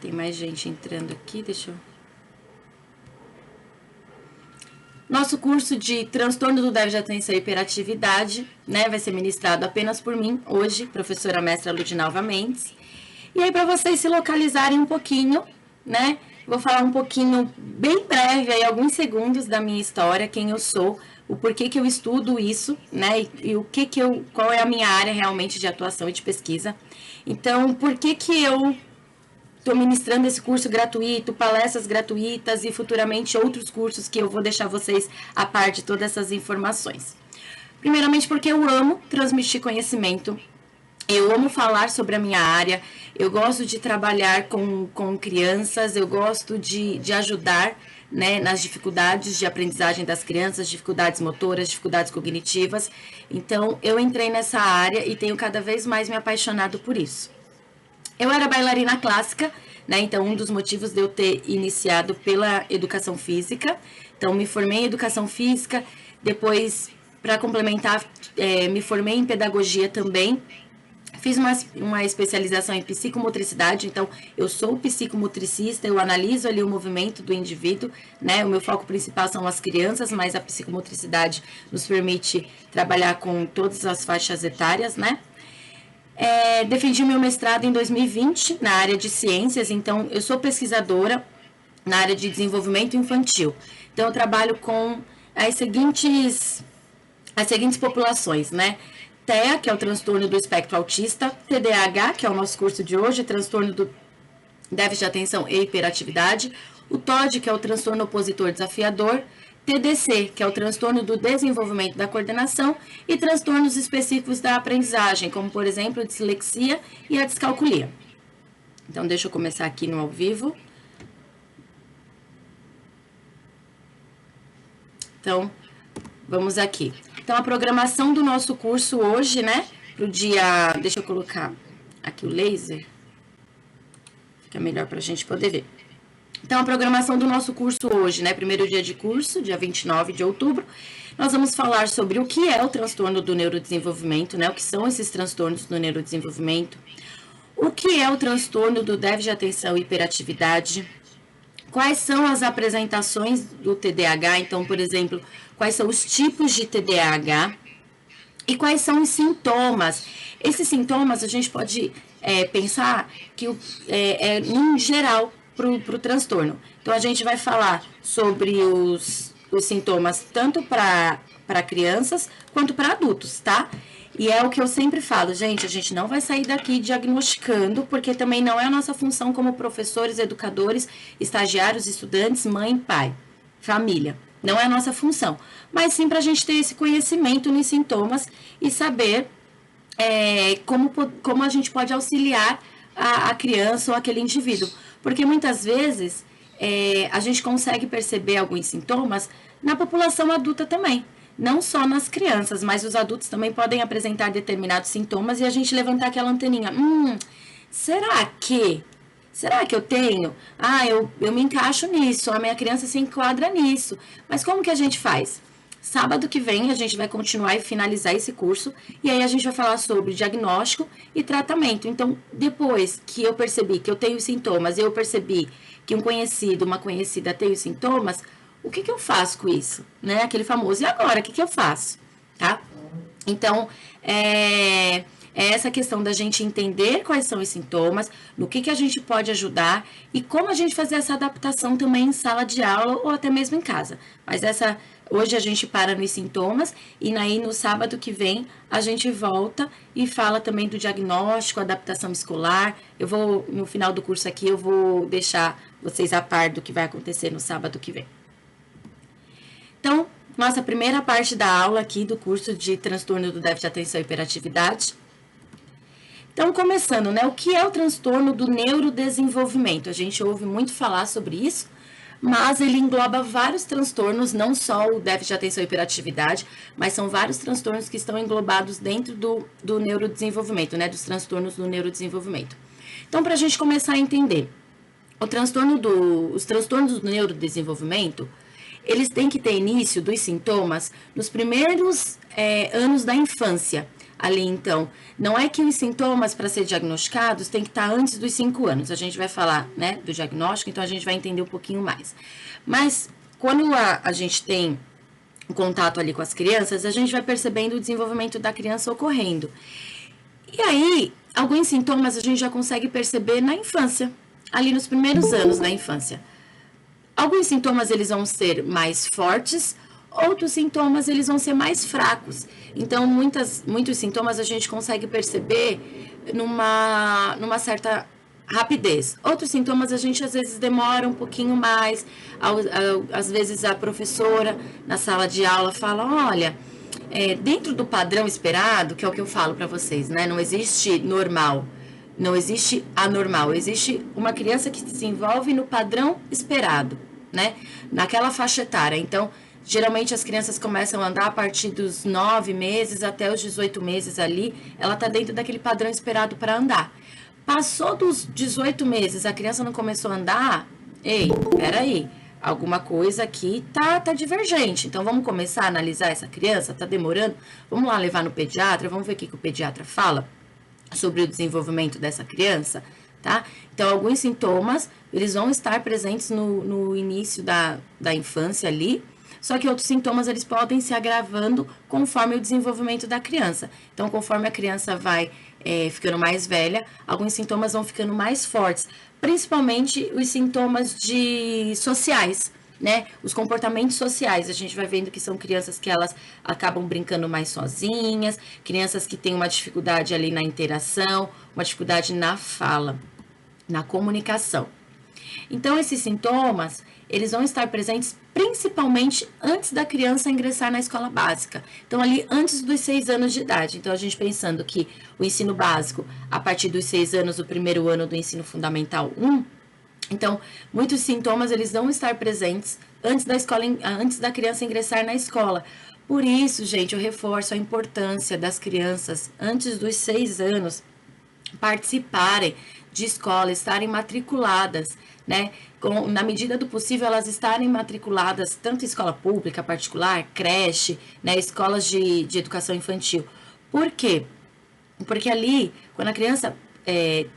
Tem mais gente entrando aqui, deixa eu... Nosso curso de transtorno do déficit de atenção e hiperatividade, né, vai ser ministrado apenas por mim, hoje, professora mestra Ludinalva Mendes. E aí, para vocês se localizarem um pouquinho, né, vou falar um pouquinho, bem breve, aí, alguns segundos da minha história, quem eu sou, o porquê que eu estudo isso, né, e o que eu, qual é a minha área realmente de atuação e de pesquisa. Então, por que eu estou ministrando esse curso gratuito, palestras gratuitas e futuramente outros cursos que eu vou deixar vocês a par de todas essas informações. Primeiramente porque eu amo transmitir conhecimento, eu amo falar sobre a minha área, eu gosto de trabalhar com crianças, eu gosto de ajudar, né, nas dificuldades de aprendizagem das crianças, dificuldades motoras, dificuldades cognitivas. Então, eu entrei nessa área e tenho cada vez mais me apaixonado por isso. Eu era bailarina clássica, né? Então, um dos motivos de eu ter iniciado pela educação física. Então, me formei em educação física, depois, para complementar, me formei em pedagogia também. Fiz uma especialização em psicomotricidade, então eu sou psicomotricista, eu analiso ali o movimento do indivíduo, né? O meu foco principal são as crianças, mas a psicomotricidade nos permite trabalhar com todas as faixas etárias, né? Defendi meu mestrado em 2020 na área de ciências, então eu sou pesquisadora na área de desenvolvimento infantil. Então eu trabalho com as seguintes populações, né? TEA, que é o transtorno do espectro autista, TDAH, que é o nosso curso de hoje, transtorno do déficit de atenção e hiperatividade, o TOD, que é o transtorno opositor desafiador, TDC, que é o transtorno do desenvolvimento da coordenação, e transtornos específicos da aprendizagem, como, por exemplo, a dislexia e a descalculia. Então, deixa eu começar aqui no ao vivo. Então, vamos aqui. Então, a programação do nosso curso hoje, né, pro dia... Deixa eu colocar aqui o laser, fica melhor para a gente poder ver. Então, a programação do nosso curso hoje, né, primeiro dia de curso, dia 29 de outubro, nós vamos falar sobre o que é o transtorno do neurodesenvolvimento, né, o que são esses transtornos do neurodesenvolvimento, o que é o transtorno do déficit de atenção e hiperatividade, quais são as apresentações do TDAH, então, por exemplo, quais são os tipos de TDAH e quais são os sintomas. Esses sintomas a gente pode pensar que em geral, para o transtorno. Então, a gente vai falar sobre os sintomas tanto para crianças quanto para adultos, tá? E é o que eu sempre falo, gente, a gente não vai sair daqui diagnosticando, porque também não é a nossa função como professores, educadores, estagiários, estudantes, mãe, pai, família. Não é a nossa função. Mas sim para a gente ter esse conhecimento nos sintomas e saber como a gente pode auxiliar a criança ou aquele indivíduo. Porque muitas vezes a gente consegue perceber alguns sintomas na população adulta também. Não só nas crianças, mas os adultos também podem apresentar determinados sintomas e a gente levantar aquela anteninha. Será que eu tenho? Eu me encaixo nisso, a minha criança se enquadra nisso. Mas como que a gente faz? Sábado que vem a gente vai continuar e finalizar esse curso e aí a gente vai falar sobre diagnóstico e tratamento. Então, depois que eu percebi que eu tenho sintomas e eu percebi que um conhecido, uma conhecida tem os sintomas, o que eu faço com isso? Né? Aquele famoso, e agora? O que eu faço? Tá? Então, é essa questão da gente entender quais são os sintomas, no que a gente pode ajudar e como a gente fazer essa adaptação também em sala de aula ou até mesmo em casa. Mas hoje a gente para nos sintomas e aí no sábado que vem a gente volta e fala também do diagnóstico, adaptação escolar. No final do curso aqui, eu vou deixar vocês a par do que vai acontecer no sábado que vem. Então, nossa primeira parte da aula aqui do curso de transtorno do déficit de atenção e hiperatividade. Então, começando, né? O que é o transtorno do neurodesenvolvimento? A gente ouve muito falar sobre isso, mas ele engloba vários transtornos, não só o déficit de atenção e hiperatividade, mas são vários transtornos que estão englobados dentro do neurodesenvolvimento, né? Dos transtornos do neurodesenvolvimento. Então, para a gente começar a entender, os transtornos do neurodesenvolvimento, eles têm que ter início dos sintomas nos primeiros anos da infância. ali, então, não é que os sintomas para ser diagnosticados tem que estar antes dos 5 anos. A gente vai falar, né, do diagnóstico, então a gente vai entender um pouquinho mais. Mas, quando a gente tem contato ali com as crianças, a gente vai percebendo o desenvolvimento da criança ocorrendo. E aí, alguns sintomas a gente já consegue perceber na infância, ali nos primeiros anos da infância. Alguns sintomas eles vão ser mais fortes, outros sintomas eles vão ser mais fracos. Então, muitos sintomas a gente consegue perceber numa certa rapidez. Outros sintomas a gente às vezes demora um pouquinho mais. Às vezes a professora na sala de aula fala, olha, dentro do padrão esperado, que é o que eu falo para vocês, né? Não existe normal, não existe anormal, existe uma criança que se desenvolve no padrão esperado, né? Naquela faixa etária. Então, geralmente as crianças começam a andar a partir dos 9 meses até os 18 meses ali, ela está dentro daquele padrão esperado para andar. Passou dos 18 meses, a criança não começou a andar, ei, peraí, alguma coisa aqui tá divergente. Então, vamos começar a analisar essa criança, tá demorando? Vamos lá levar no pediatra, vamos ver o que o pediatra fala sobre o desenvolvimento dessa criança, tá? Então, alguns sintomas, eles vão estar presentes no início da infância ali, só que outros sintomas, eles podem se agravando conforme o desenvolvimento da criança. Então, conforme a criança vai ficando mais velha, alguns sintomas vão ficando mais fortes, principalmente os sintomas sociais, né? Os comportamentos sociais, a gente vai vendo que são crianças que elas acabam brincando mais sozinhas, crianças que têm uma dificuldade ali na interação, uma dificuldade na fala, na comunicação. Então, esses sintomas, eles vão estar presentes principalmente antes da criança ingressar na escola básica. Então, ali antes dos 6 anos de idade. Então, a gente pensando que o ensino básico, a partir dos 6 anos, o primeiro ano do ensino fundamental 1, então, muitos sintomas, eles vão estar presentes antes da criança ingressar na escola. Por isso, gente, eu reforço a importância das crianças, antes dos 6 anos, participarem de escola, estarem matriculadas, né? Na medida do possível, elas estarem matriculadas tanto em escola pública, particular, creche, né? Escolas de educação infantil. Por quê? Porque ali, quando a criança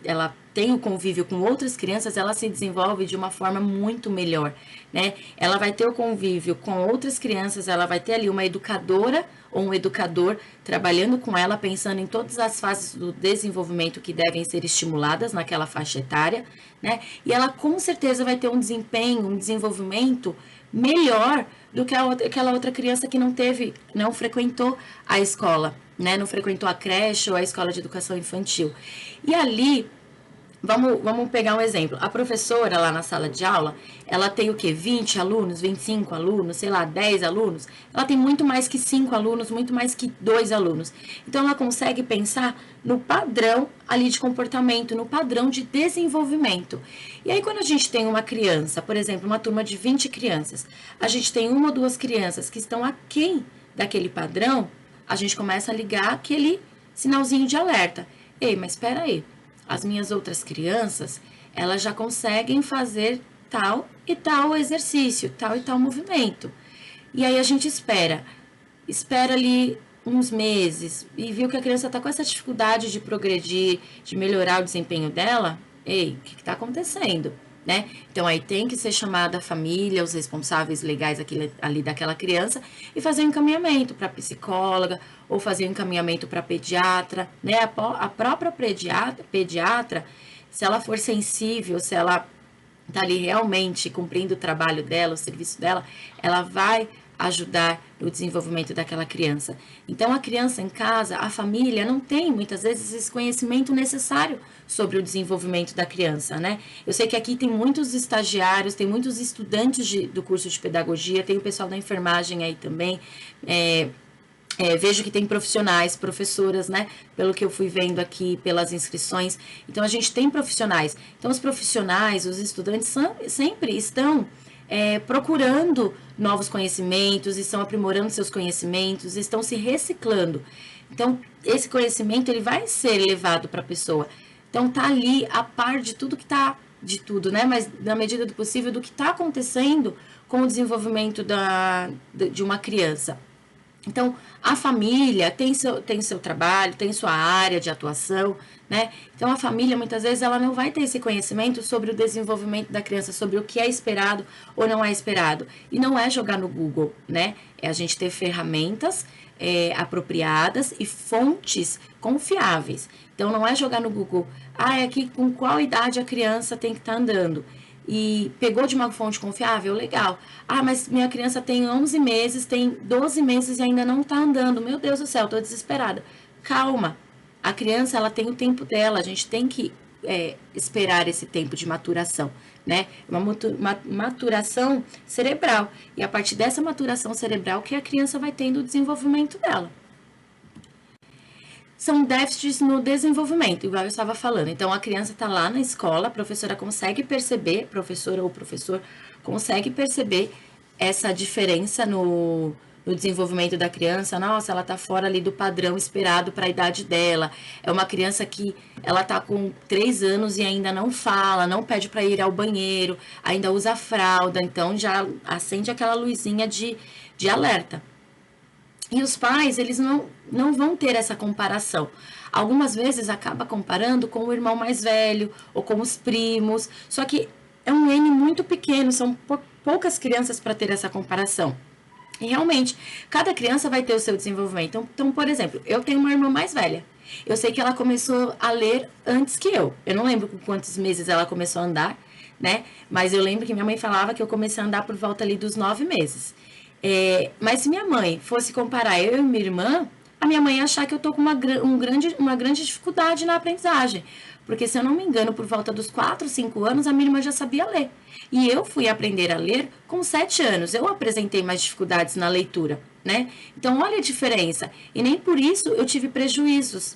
ela tem o convívio com outras crianças, ela se desenvolve de uma forma muito melhor, né? Ela vai ter o convívio com outras crianças, ela vai ter ali uma educadora ou um educador trabalhando com ela, pensando em todas as fases do desenvolvimento que devem ser estimuladas naquela faixa etária, né? E ela com certeza vai ter um desempenho, um desenvolvimento melhor do que aquela outra criança que não frequentou a escola, né? Não frequentou a creche ou a escola de educação infantil. E ali, vamos pegar um exemplo. A professora lá na sala de aula, ela tem o quê? 20 alunos, 25 alunos, sei lá, 10 alunos. Ela tem muito mais que 5 alunos, muito mais que 2 alunos. Então, ela consegue pensar no padrão ali de comportamento, no padrão de desenvolvimento. E aí, quando a gente tem uma criança, por exemplo, uma turma de 20 crianças, a gente tem 1 ou 2 crianças que estão aquém daquele padrão, a gente começa a ligar aquele sinalzinho de alerta. Ei, mas espera aí. As minhas outras crianças, elas já conseguem fazer tal e tal exercício, tal e tal movimento. E aí a gente espera ali uns meses e viu que a criança está com essa dificuldade de progredir, de melhorar o desempenho dela. Ei, o que está acontecendo? Né? Então, aí tem que ser chamada a família, os responsáveis legais ali daquela criança e fazer um encaminhamento para psicóloga ou fazer um encaminhamento para pediatra, né? A própria pediatra, se ela for sensível, se ela está ali realmente cumprindo o trabalho dela, o serviço dela, ela vai ajudar no desenvolvimento daquela criança. Então, a criança em casa, a família não tem, muitas vezes, esse conhecimento necessário sobre o desenvolvimento da criança, né? Eu sei que aqui tem muitos estagiários, tem muitos estudantes do curso de pedagogia, tem o pessoal da enfermagem aí também, vejo que tem profissionais, professoras, né? Pelo que eu fui vendo aqui, pelas inscrições. Então, a gente tem profissionais. Então, os profissionais, os estudantes sempre estão procurando novos conhecimentos, estão aprimorando seus conhecimentos, estão se reciclando. Então, esse conhecimento, ele vai ser levado para a pessoa. Então, tá ali a par de tudo que tá, de tudo, né? Mas na medida do possível, do que está acontecendo com o desenvolvimento de uma criança. Então, a família tem seu trabalho, tem sua área de atuação, né? Então, a família, muitas vezes, ela não vai ter esse conhecimento sobre o desenvolvimento da criança, sobre o que é esperado ou não é esperado. E não é jogar no Google, né? É a gente ter ferramentas apropriadas e fontes confiáveis. Então, não é jogar no Google, é aqui com qual idade a criança tem que estar andando. E pegou de uma fonte confiável? Legal. Mas minha criança tem 11 meses, tem 12 meses e ainda não está andando. Meu Deus do céu, estou desesperada. Calma. A criança, ela tem o tempo dela. A gente tem que esperar esse tempo de maturação, né? Uma maturação cerebral. E a partir dessa maturação cerebral que a criança vai tendo o desenvolvimento dela. São déficits no desenvolvimento, igual eu estava falando. Então, a criança está lá na escola, a professora consegue perceber, professora ou professor, consegue perceber essa diferença no desenvolvimento da criança. Nossa, ela está fora ali do padrão esperado para a idade dela. É uma criança que ela está com 3 anos e ainda não fala, não pede para ir ao banheiro, ainda usa fralda, então já acende aquela luzinha de alerta. E os pais, eles não vão ter essa comparação. Algumas vezes acaba comparando com o irmão mais velho ou com os primos, só que é um N muito pequeno, são poucas crianças para ter essa comparação. E realmente, cada criança vai ter o seu desenvolvimento. Então, por exemplo, eu tenho uma irmã mais velha. Eu sei que ela começou a ler antes que eu. Eu não lembro com quantos meses ela começou a andar, né? Mas eu lembro que minha mãe falava que eu comecei a andar por volta ali dos 9 meses. Mas se minha mãe fosse comparar eu e minha irmã, a minha mãe ia achar que eu tô com uma grande dificuldade na aprendizagem. Porque, se eu não me engano, por volta dos 4, 5 anos, a minha irmã já sabia ler. E eu fui aprender a ler com 7 anos. Eu apresentei mais dificuldades na leitura, né? Então, olha a diferença. E nem por isso eu tive prejuízos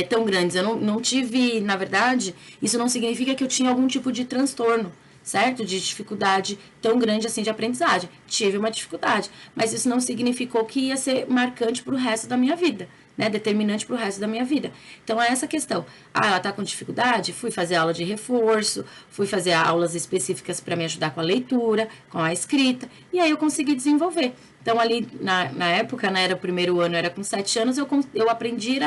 tão grandes. Eu não tive, na verdade, isso não significa que eu tinha algum tipo de transtorno, certo? De dificuldade tão grande assim de aprendizagem. Tive uma dificuldade, mas isso não significou que ia ser marcante para o resto da minha vida, né? Determinante para o resto da minha vida. Então, é essa questão. Ela está com dificuldade? Fui fazer aula de reforço, fui fazer aulas específicas para me ajudar com a leitura, com a escrita, e aí eu consegui desenvolver. Então, ali na época, né, era o primeiro ano, era com 7 anos, eu aprendi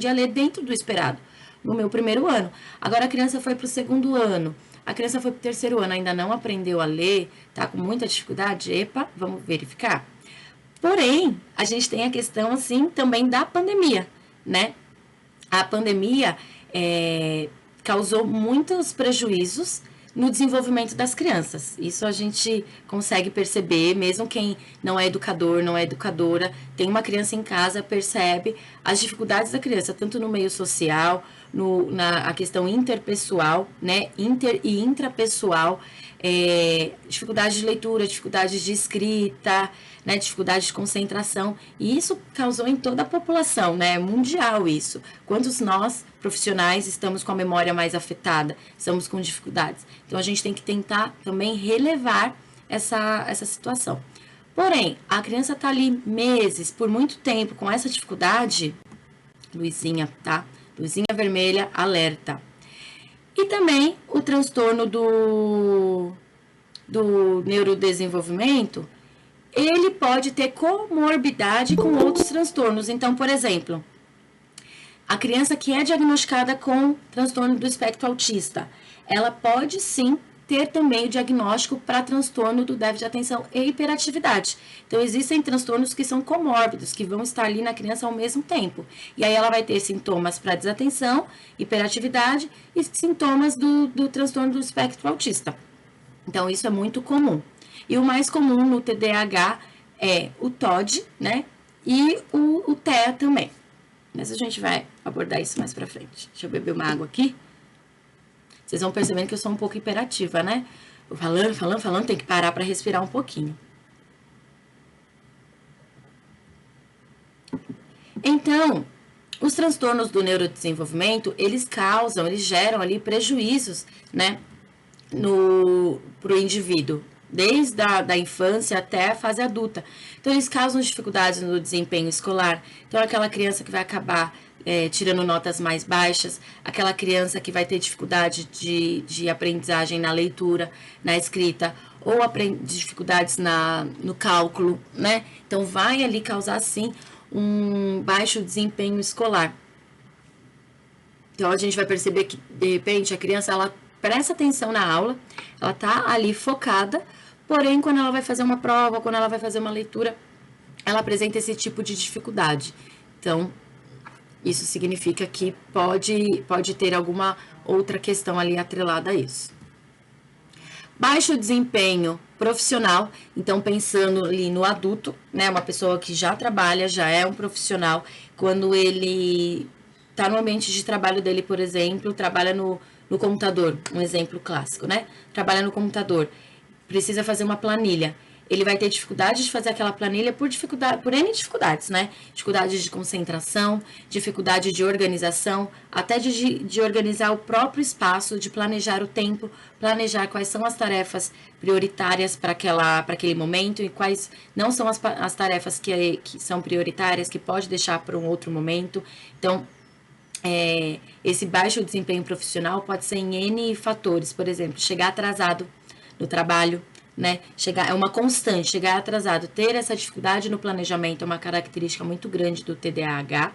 a ler dentro do esperado, no meu primeiro ano. Agora, a criança foi para o segundo ano. A criança foi para o terceiro ano, ainda não aprendeu a ler, tá com muita dificuldade? Epa, vamos verificar. Porém, a gente tem a questão, assim, também da pandemia, né? A pandemia causou muitos prejuízos no desenvolvimento das crianças. Isso a gente consegue perceber, mesmo quem não é educador, não é educadora, tem uma criança em casa, percebe as dificuldades da criança, tanto no meio social, na questão interpessoal, né, e intrapessoal, dificuldades de leitura, dificuldades de escrita, né, dificuldade de concentração, e isso causou em toda a população, né, mundial isso. Quantos nós, profissionais, estamos com a memória mais afetada, estamos com dificuldades? Então, a gente tem que tentar também relevar essa situação. Porém, a criança está ali meses, por muito tempo, com essa dificuldade, luzinha, tá? Luzinha vermelha, alerta. E também o transtorno do neurodesenvolvimento, ele pode ter comorbidade com outros transtornos. Então, por exemplo, a criança que é diagnosticada com transtorno do espectro autista, ela pode sim ter também o diagnóstico para transtorno do déficit de atenção e hiperatividade. Então, existem transtornos que são comórbidos, que vão estar ali na criança ao mesmo tempo. E aí ela vai ter sintomas para desatenção, hiperatividade e sintomas do transtorno do espectro autista. Então, isso é muito comum. E o mais comum no TDAH é o TOD, né? E o TEA também. Mas a gente vai abordar isso mais pra frente. Deixa eu beber uma água aqui. Vocês vão percebendo que eu sou um pouco hiperativa, né? Vou falando, tem que parar para respirar um pouquinho. Então, os transtornos do neurodesenvolvimento, eles geram ali prejuízos, né? Pro indivíduo, desde a infância até a fase adulta. Então, eles causam dificuldades no desempenho escolar. Então, aquela criança que vai acabar tirando notas mais baixas, aquela criança que vai ter dificuldade de aprendizagem na leitura, na escrita, ou dificuldades no cálculo, né? Então, vai ali causar, sim, um baixo desempenho escolar. Então, a gente vai perceber que, de repente, a criança, ela presta atenção na aula, ela tá ali focada, porém, quando ela vai fazer uma prova, quando ela vai fazer uma leitura, ela apresenta esse tipo de dificuldade. Então, isso significa que pode ter alguma outra questão ali atrelada a isso. Baixo desempenho profissional, então pensando ali no adulto, né, uma pessoa que já trabalha, já é um profissional, quando ele está no ambiente de trabalho dele, por exemplo, trabalha no computador, um exemplo clássico, né? Trabalha no computador, precisa fazer uma planilha. Ele vai ter dificuldade de fazer aquela planilha por N dificuldades, né? Dificuldade de concentração, dificuldade de organização, até de organizar o próprio espaço, de planejar o tempo, planejar quais são as tarefas prioritárias para aquele momento e quais não são as tarefas que são prioritárias, que pode deixar para um outro momento. Então, esse baixo desempenho profissional pode ser em N fatores, por exemplo, chegar atrasado no trabalho, né? É uma constante, chegar atrasado, ter essa dificuldade no planejamento é uma característica muito grande do TDAH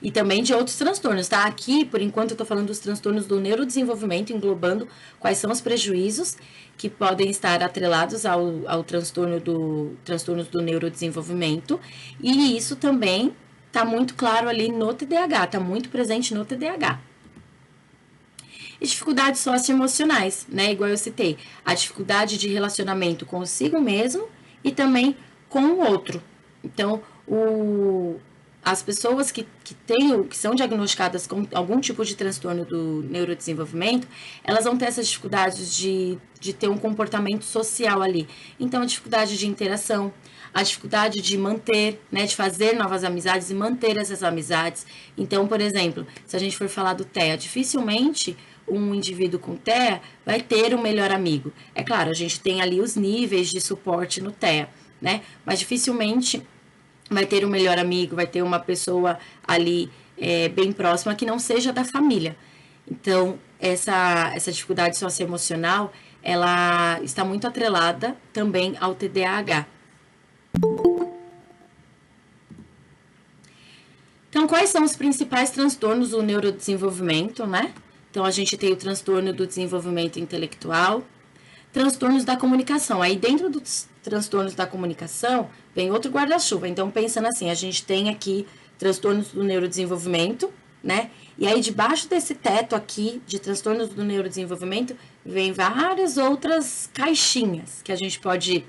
e também de outros transtornos, tá? Aqui, por enquanto, eu tô falando dos transtornos do neurodesenvolvimento, englobando quais são os prejuízos que podem estar atrelados ao transtornos do neurodesenvolvimento, e isso também tá muito claro ali no TDAH, tá muito presente no TDAH. E dificuldades socioemocionais, né? Igual eu citei, a dificuldade de relacionamento consigo mesmo e também com o outro. Então, as pessoas que são diagnosticadas com algum tipo de transtorno do neurodesenvolvimento, elas vão ter essas dificuldades de ter um comportamento social ali. Então, a dificuldade de interação, a dificuldade de manter, né, de fazer novas amizades e manter essas amizades. Então, por exemplo, se a gente for falar do TEA, dificilmente um indivíduo com TEA vai ter um melhor amigo. É claro, a gente tem ali os níveis de suporte no TEA, né? Mas dificilmente vai ter um melhor amigo, vai ter uma pessoa ali bem próxima que não seja da família. Então, essa dificuldade socioemocional, ela está muito atrelada também ao TDAH. Então, quais são os principais transtornos do neurodesenvolvimento, né? Então, a gente tem o transtorno do desenvolvimento intelectual, transtornos da comunicação. Aí, dentro dos transtornos da comunicação, vem outro guarda-chuva. Então, pensando assim, a gente tem aqui transtornos do neurodesenvolvimento, né? E aí, debaixo desse teto aqui de transtornos do neurodesenvolvimento, vem várias outras caixinhas que a gente pode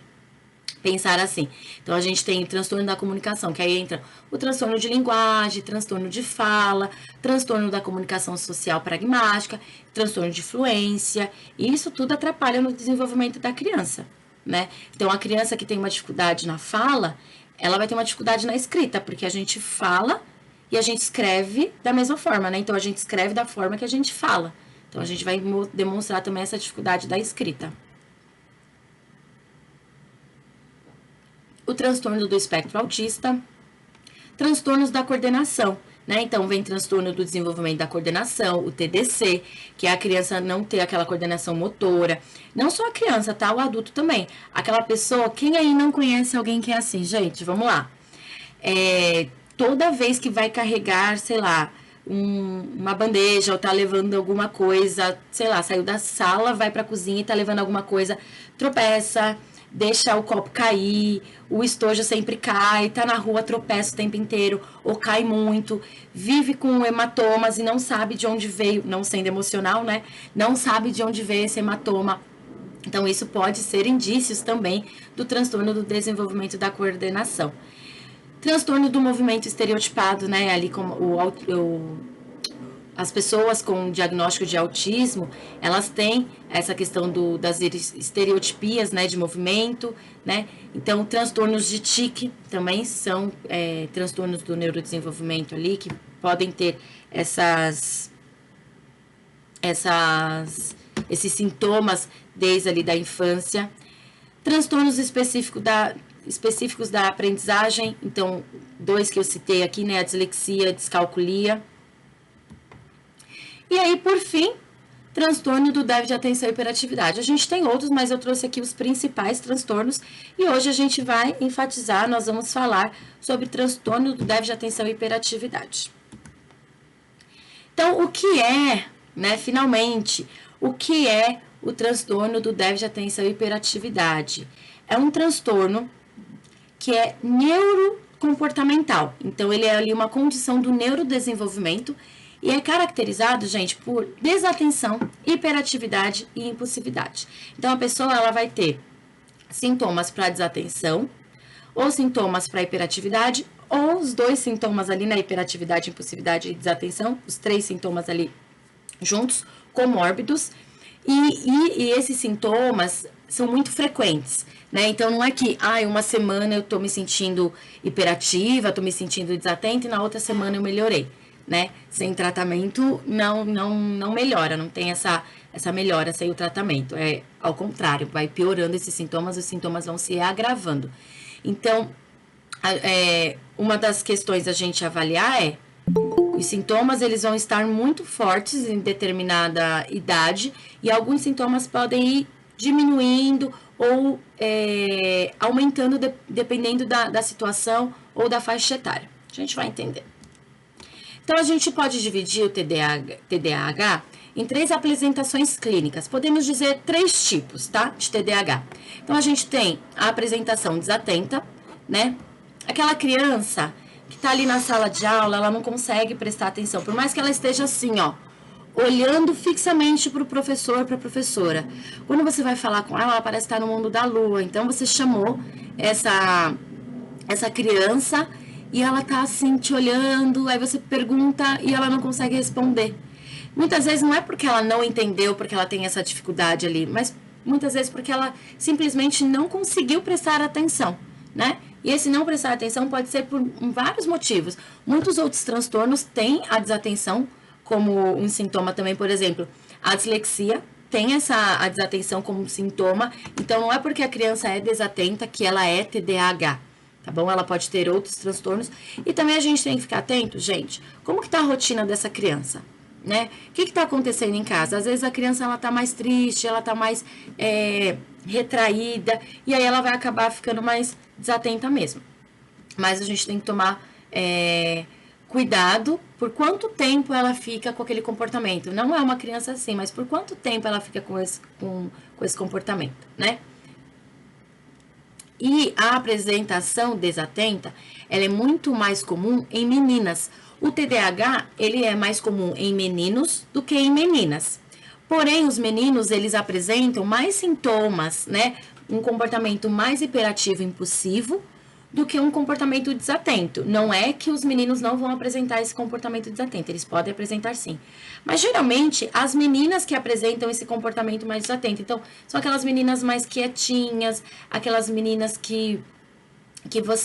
pensar assim. Então, a gente tem o transtorno da comunicação, que aí entra o transtorno de linguagem, transtorno de fala, transtorno da comunicação social pragmática, transtorno de fluência, e isso tudo atrapalha no desenvolvimento da criança, né? Então, a criança que tem uma dificuldade na fala, ela vai ter uma dificuldade na escrita, porque a gente fala e a gente escreve da mesma forma, né? Então, a gente escreve da forma que a gente fala. Então, a gente vai demonstrar também essa dificuldade da escrita. O transtorno do espectro autista, transtornos da coordenação, né? Então, vem transtorno do desenvolvimento da coordenação, o TDC, que é a criança não ter aquela coordenação motora. Não só a criança, tá? O adulto também. Aquela pessoa, quem aí não conhece alguém que é assim? Gente, vamos lá. Toda vez que vai carregar, sei lá, uma bandeja ou tá levando alguma coisa, sei lá, saiu da sala, vai pra cozinha e tá levando alguma coisa, tropeça, deixa o copo cair, o estojo sempre cai, tá na rua, tropeça o tempo inteiro, ou cai muito, vive com hematomas e não sabe de onde veio, não sendo emocional, né? Não sabe de onde veio esse hematoma. Então, isso pode ser indícios também do transtorno do desenvolvimento da coordenação. Transtorno do movimento estereotipado, né? Ali como as pessoas com diagnóstico de autismo, elas têm essa questão das estereotipias, né, de movimento, né? Então, transtornos de tique também são transtornos do neurodesenvolvimento ali, que podem ter esses sintomas desde ali da infância. Transtornos específicos da aprendizagem, então, 2 que eu citei aqui, né, a dislexia, a descalculia. E aí, por fim, transtorno do déficit de atenção e hiperatividade. A gente tem outros, mas eu trouxe aqui os principais transtornos e hoje a gente vai enfatizar, nós vamos falar sobre transtorno do déficit de atenção e hiperatividade. Então, o que é, né, finalmente, o que é o transtorno do déficit de atenção e hiperatividade? É um transtorno que é neurocomportamental. Então, ele é ali uma condição do neurodesenvolvimento e é caracterizado, gente, por desatenção, hiperatividade e impulsividade. Então, a pessoa ela vai ter sintomas para desatenção, ou sintomas para hiperatividade, ou os 2 sintomas ali na hiperatividade, impulsividade e desatenção, os 3 sintomas ali juntos, comórbidos, e esses sintomas são muito frequentes, né? Então, não é que, uma semana eu tô me sentindo hiperativa, tô me sentindo desatenta, e na outra semana eu melhorei, né? Sem tratamento, não melhora, não tem essa melhora sem o tratamento. É ao contrário, vai piorando esses sintomas, os sintomas vão se agravando. Então, uma das questões a gente avaliar é os sintomas, eles vão estar muito fortes em determinada idade e alguns sintomas podem ir diminuindo ou aumentando dependendo da situação ou da faixa etária. A gente vai entender. Então, a gente pode dividir o TDAH em 3 apresentações clínicas. Podemos dizer 3 tipos, tá? De TDAH. Então, a gente tem a apresentação desatenta, né? Aquela criança que tá ali na sala de aula, ela não consegue prestar atenção. Por mais que ela esteja assim, ó, olhando fixamente para o professor, para a professora. Quando você vai falar com ela, ela parece estar no mundo da lua. Então, você chamou essa criança e ela tá assim, te olhando, aí você pergunta e ela não consegue responder. Muitas vezes não é porque ela não entendeu, porque ela tem essa dificuldade ali, mas muitas vezes porque ela simplesmente não conseguiu prestar atenção, né? E esse não prestar atenção pode ser por vários motivos. Muitos outros transtornos têm a desatenção como um sintoma também, por exemplo, a dislexia tem a desatenção como sintoma, então não é porque a criança é desatenta que ela é TDAH. Tá bom? Ela pode ter outros transtornos. E também a gente tem que ficar atento, gente, como que tá a rotina dessa criança, né? O que tá acontecendo em casa? Às vezes a criança, ela tá mais triste, ela tá mais retraída, e aí ela vai acabar ficando mais desatenta mesmo. Mas a gente tem que tomar cuidado por quanto tempo ela fica com aquele comportamento. Não é uma criança assim, mas por quanto tempo ela fica com esse comportamento, né? E a apresentação desatenta, ela é muito mais comum em meninas. O TDAH, ele é mais comum em meninos do que em meninas. Porém, os meninos, eles apresentam mais sintomas, né? Um comportamento mais hiperativo e impulsivo do que um comportamento desatento. Não é que os meninos não vão apresentar esse comportamento desatento, eles podem apresentar sim. Mas, geralmente, as meninas que apresentam esse comportamento mais desatento. Então, são aquelas meninas mais quietinhas, aquelas meninas que elas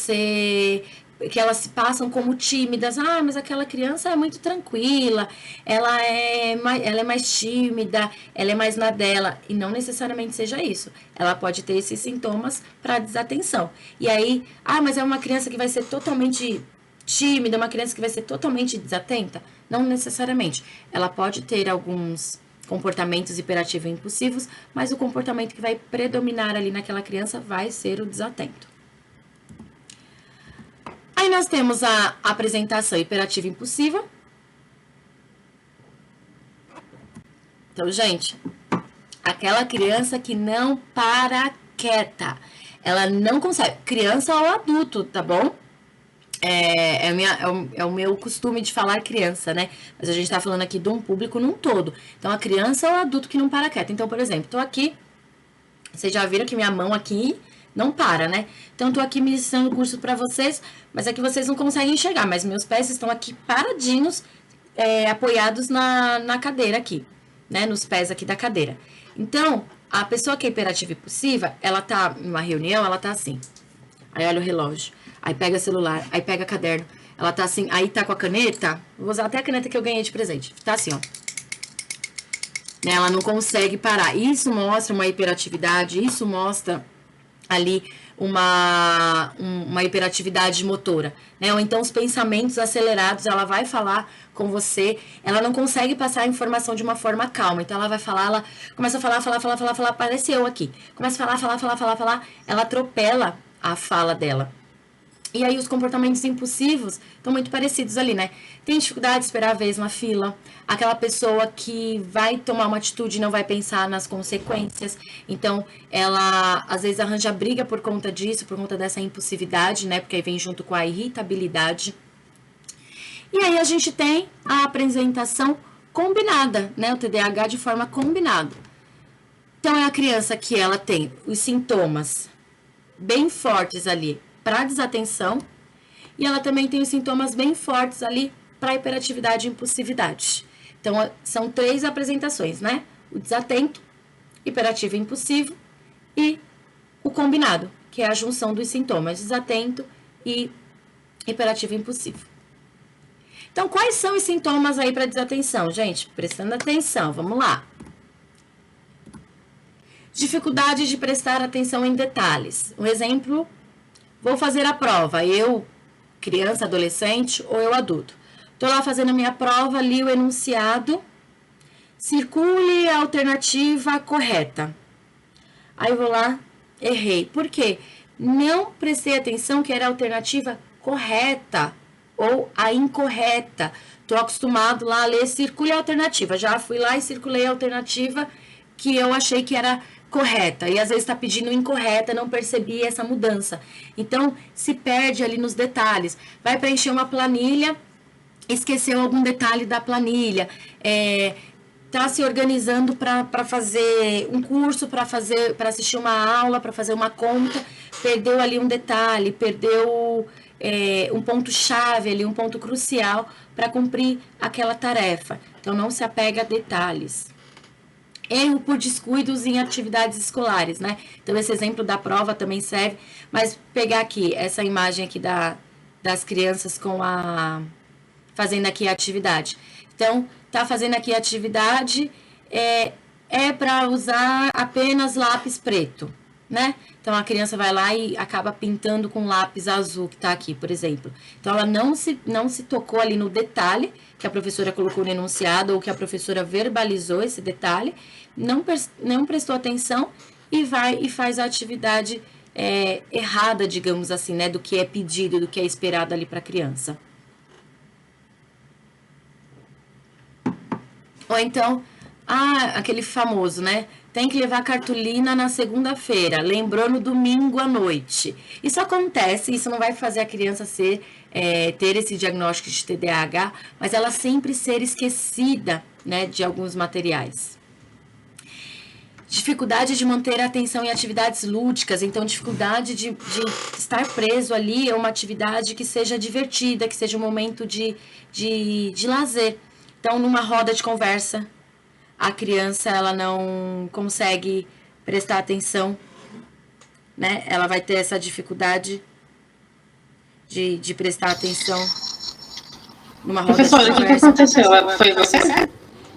se passam como tímidas. Mas aquela criança é muito tranquila, ela é mais tímida, ela é mais na dela. E não necessariamente seja isso. Ela pode ter esses sintomas para desatenção. E aí, mas é uma criança que vai ser totalmente tímida, uma criança que vai ser totalmente desatenta? Não necessariamente. Ela pode ter alguns comportamentos hiperativos e impulsivos, mas o comportamento que vai predominar ali naquela criança vai ser o desatento. Aí nós temos a apresentação hiperativa impulsiva. Então, gente, aquela criança que não para quieta, ela não consegue, criança ou adulto, tá bom? É o meu costume de falar criança, né? Mas a gente tá falando aqui de um público num todo. Então, a criança ou adulto que não para quieta. Então, por exemplo, tô aqui, vocês já viram que minha mão aqui não para, né? Então, tô aqui ministrando o curso para vocês, mas é que vocês não conseguem enxergar, mas meus pés estão aqui paradinhos, apoiados na cadeira aqui, né? Nos pés aqui da cadeira. Então, a pessoa que é hiperativa e impulsiva, ela tá numa reunião, ela tá assim. Aí olha o relógio, aí pega o celular, aí pega caderno. Ela tá assim, aí tá com a caneta, vou usar até a caneta que eu ganhei de presente. Tá assim, ó. Né? Ela não consegue parar. Isso mostra uma hiperatividade, isso mostra ali uma hiperatividade motora, né? Ou então os pensamentos acelerados, ela vai falar com você, ela não consegue passar a informação de uma forma calma, então ela vai falar, ela começa a falar, parece eu aqui, começa a falar, ela atropela a fala dela. E aí os comportamentos impulsivos estão muito parecidos ali, né? Tem dificuldade de esperar a vez na fila, aquela pessoa que vai tomar uma atitude e não vai pensar nas consequências. Então, ela às vezes arranja briga por conta disso, por conta dessa impulsividade, né? Porque aí vem junto com a irritabilidade. E aí a gente tem a apresentação combinada, né? O TDAH de forma combinada. Então, é a criança que ela tem os sintomas bem fortes ali para desatenção, e ela também tem os sintomas bem fortes ali para hiperatividade e impulsividade. Então, são 3 apresentações, né? O desatento, hiperativo e impulsivo, e o combinado, que é a junção dos sintomas, desatento e hiperativo e impulsivo. Então, quais são os sintomas aí para desatenção, gente? Prestando atenção, vamos lá. Dificuldade de prestar atenção em detalhes. Um exemplo, vou fazer a prova, eu, criança, adolescente ou eu adulto. Estou lá fazendo a minha prova, li o enunciado, circule a alternativa correta. Aí eu vou lá, errei. Por quê? Não prestei atenção que era a alternativa correta ou a incorreta. Estou acostumado lá a ler circule a alternativa. Já fui lá e circulei a alternativa que eu achei que era correta. E às vezes está pedindo incorreta, não percebi essa mudança. Então, se perde ali nos detalhes. Vai preencher uma planilha, esqueceu algum detalhe da planilha. Está se organizando para fazer um curso, para assistir uma aula, para fazer uma conta, perdeu ali um detalhe, perdeu um ponto-chave ali, um ponto crucial para cumprir aquela tarefa. Então, não se apega a detalhes. Erro por descuidos em atividades escolares, né? Então, esse exemplo da prova também serve, mas pegar aqui, essa imagem aqui das crianças fazendo aqui a atividade. Então, tá fazendo aqui a atividade, para usar apenas lápis preto, né? Então, a criança vai lá e acaba pintando com lápis azul, que tá aqui, por exemplo. Então, ela não se tocou ali no detalhe que a professora colocou no enunciado ou que a professora verbalizou esse detalhe, não prestou atenção e vai e faz a atividade errada, digamos assim, né? Do que é pedido, do que é esperado ali para a criança. Ou então, aquele famoso, né? Tem que levar cartolina na segunda-feira, lembrou no domingo à noite. Isso acontece, isso não vai fazer a criança ter esse diagnóstico de TDAH, mas ela sempre ser esquecida, né, de alguns materiais. Dificuldade de manter a atenção em atividades lúdicas, então dificuldade de estar preso ali a uma atividade que seja divertida, que seja um momento de lazer. Então, numa roda de conversa, a criança ela não consegue prestar atenção, né? Ela vai ter essa dificuldade de prestar atenção numa roda de conversa. Professora, o que aconteceu? Foi você?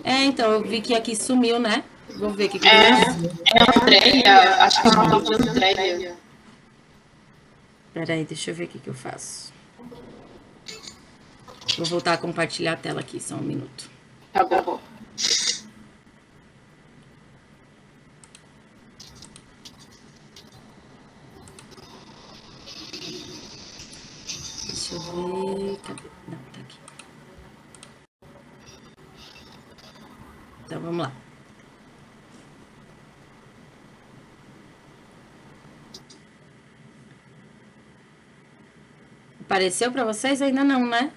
Então, eu vi que aqui sumiu, né? Vou ver o que É a Andréia, acho que é uma de Andréia. Peraí, deixa eu ver o que eu faço. Vou voltar a compartilhar a tela aqui, só um minuto. Tá bom. Deixa eu ver. Cadê? Não, tá aqui. Então, vamos lá. Apareceu para vocês? Ainda não, né?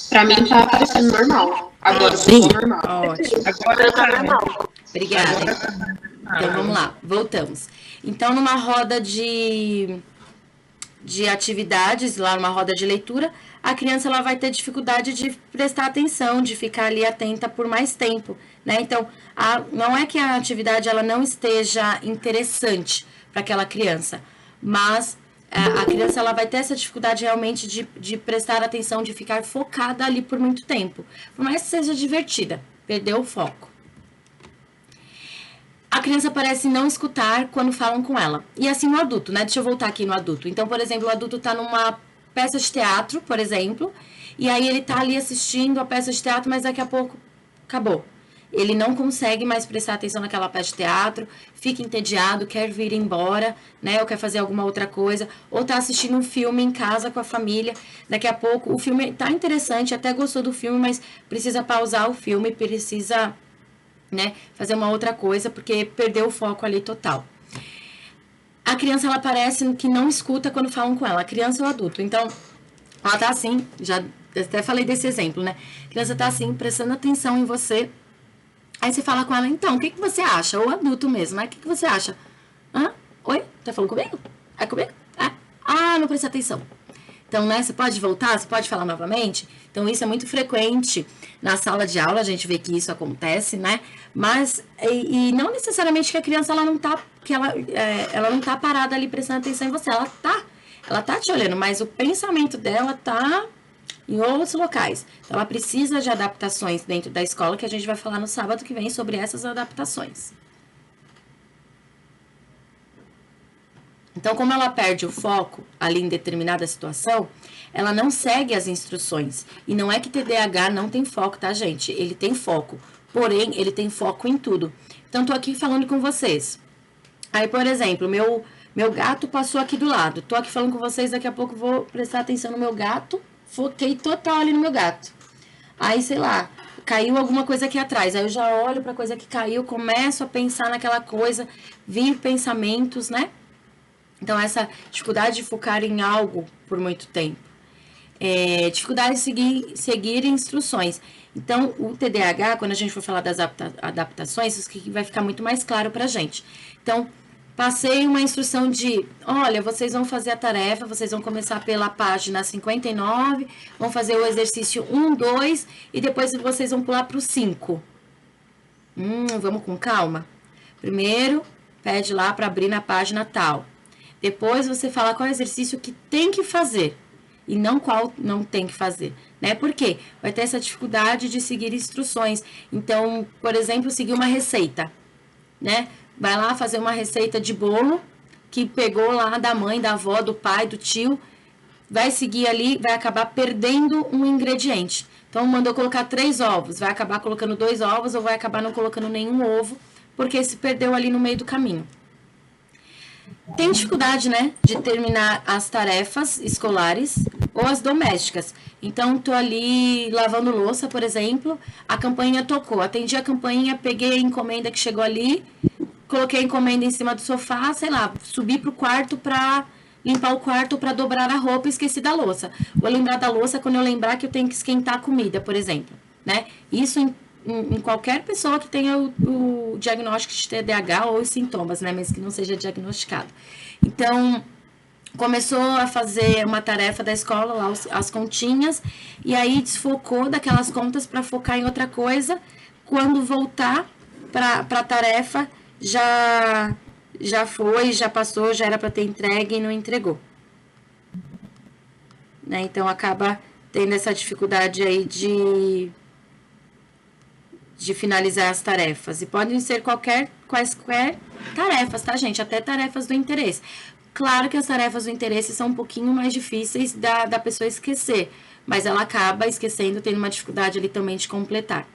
Pra mim tá aparecendo normal. Agora sim. Normal. Ótimo. Agora tá normal. Obrigada. Então, vamos lá. Voltamos. Então, numa roda de atividades, lá numa roda de leitura, a criança ela vai ter dificuldade de prestar atenção, de ficar ali atenta por mais tempo, né? Então, não é que a atividade ela não esteja interessante para aquela criança, mas a criança ela vai ter essa dificuldade realmente de prestar atenção, de ficar focada ali por muito tempo, por mais que seja divertida, perdeu o foco. criança parece não escutar quando falam com ela. E assim o adulto, né? Deixa eu voltar aqui no adulto. Então, por exemplo, o adulto tá numa peça de teatro, por exemplo, e aí ele tá ali assistindo a peça de teatro, mas daqui a pouco acabou. Ele não consegue mais prestar atenção naquela peça de teatro, fica entediado, quer vir embora, né? Ou quer fazer alguma outra coisa, ou tá assistindo um filme em casa com a família. Daqui a pouco o filme tá interessante, até gostou do filme, mas precisa pausar o filme, precisa, né, fazer uma outra coisa, porque perdeu o foco ali total. A criança, ela parece que não escuta quando falam com ela, a criança ou o adulto. Então, ela tá assim, já até falei desse exemplo, né? A criança tá assim, prestando atenção em você. Aí você fala com ela, então, o que você acha? Ou adulto mesmo, né? O que você acha? Hã? Oi? Tá falando comigo? É comigo? É. Ah, não presta atenção. Então, né, você pode voltar, você pode falar novamente. Então, isso é muito frequente na sala de aula, a gente vê que isso acontece, né? Mas, e não necessariamente que a criança, ela não tá parada ali prestando atenção em você. Ela tá te olhando, mas o pensamento dela tá em outros locais. Então, ela precisa de adaptações dentro da escola, que a gente vai falar no sábado que vem sobre essas adaptações. Então, como ela perde o foco ali em determinada situação, ela não segue as instruções. E não é que TDAH não tem foco, tá, gente? Ele tem foco. Porém, ele tem foco em tudo. Então, tô aqui falando com vocês. Aí, por exemplo, meu gato passou aqui do lado. Tô aqui falando com vocês, daqui a pouco vou prestar atenção no meu gato. Foquei total ali no meu gato. Aí, sei lá, caiu alguma coisa aqui atrás. Aí eu já olho pra coisa que caiu, começo a pensar naquela coisa, vir pensamentos, né? Então, essa dificuldade de focar em algo por muito tempo. Dificuldade de seguir instruções. Então, o TDAH, quando a gente for falar das adaptações, isso que vai ficar muito mais claro pra gente. Então, passei uma instrução de, olha, vocês vão fazer a tarefa, vocês vão começar pela página 59, vão fazer o exercício 1, 2, e depois vocês vão pular para o 5. Vamos com calma. Primeiro, pede lá para abrir na página tal. Depois você fala qual exercício que tem que fazer e não qual não tem que fazer, né? Por quê? Vai ter essa dificuldade de seguir instruções. Então, por exemplo, seguir uma receita, né? Vai lá fazer uma receita de bolo que pegou lá da mãe, da avó, do pai, do tio. Vai seguir ali, vai acabar perdendo um ingrediente. Então, mandou colocar 3 ovos. Vai acabar colocando 2 ovos ou vai acabar não colocando nenhum ovo, porque se perdeu ali no meio do caminho. Tem dificuldade, né, de terminar as tarefas escolares ou as domésticas. Então, tô ali lavando louça, por exemplo, a campainha tocou. Atendi a campainha, peguei a encomenda que chegou ali, coloquei a encomenda em cima do sofá, sei lá, subi pro quarto pra limpar o quarto, pra dobrar a roupa e esqueci da louça. Vou lembrar da louça quando eu lembrar que eu tenho que esquentar a comida, por exemplo, né? Isso em qualquer pessoa que tenha o diagnóstico de TDAH ou os sintomas, né? Mesmo que não seja diagnosticado. Então, começou a fazer uma tarefa da escola, lá as continhas, e aí desfocou daquelas contas para focar em outra coisa. Quando voltar para a tarefa, já foi, já passou, já era para ter entregue e não entregou. Né? Então, acaba tendo essa dificuldade aí de finalizar as tarefas. E podem ser quaisquer tarefas, tá, gente? Até tarefas do interesse. Claro que as tarefas do interesse são um pouquinho mais difíceis da pessoa esquecer, mas ela acaba esquecendo, tendo uma dificuldade ali também de completar.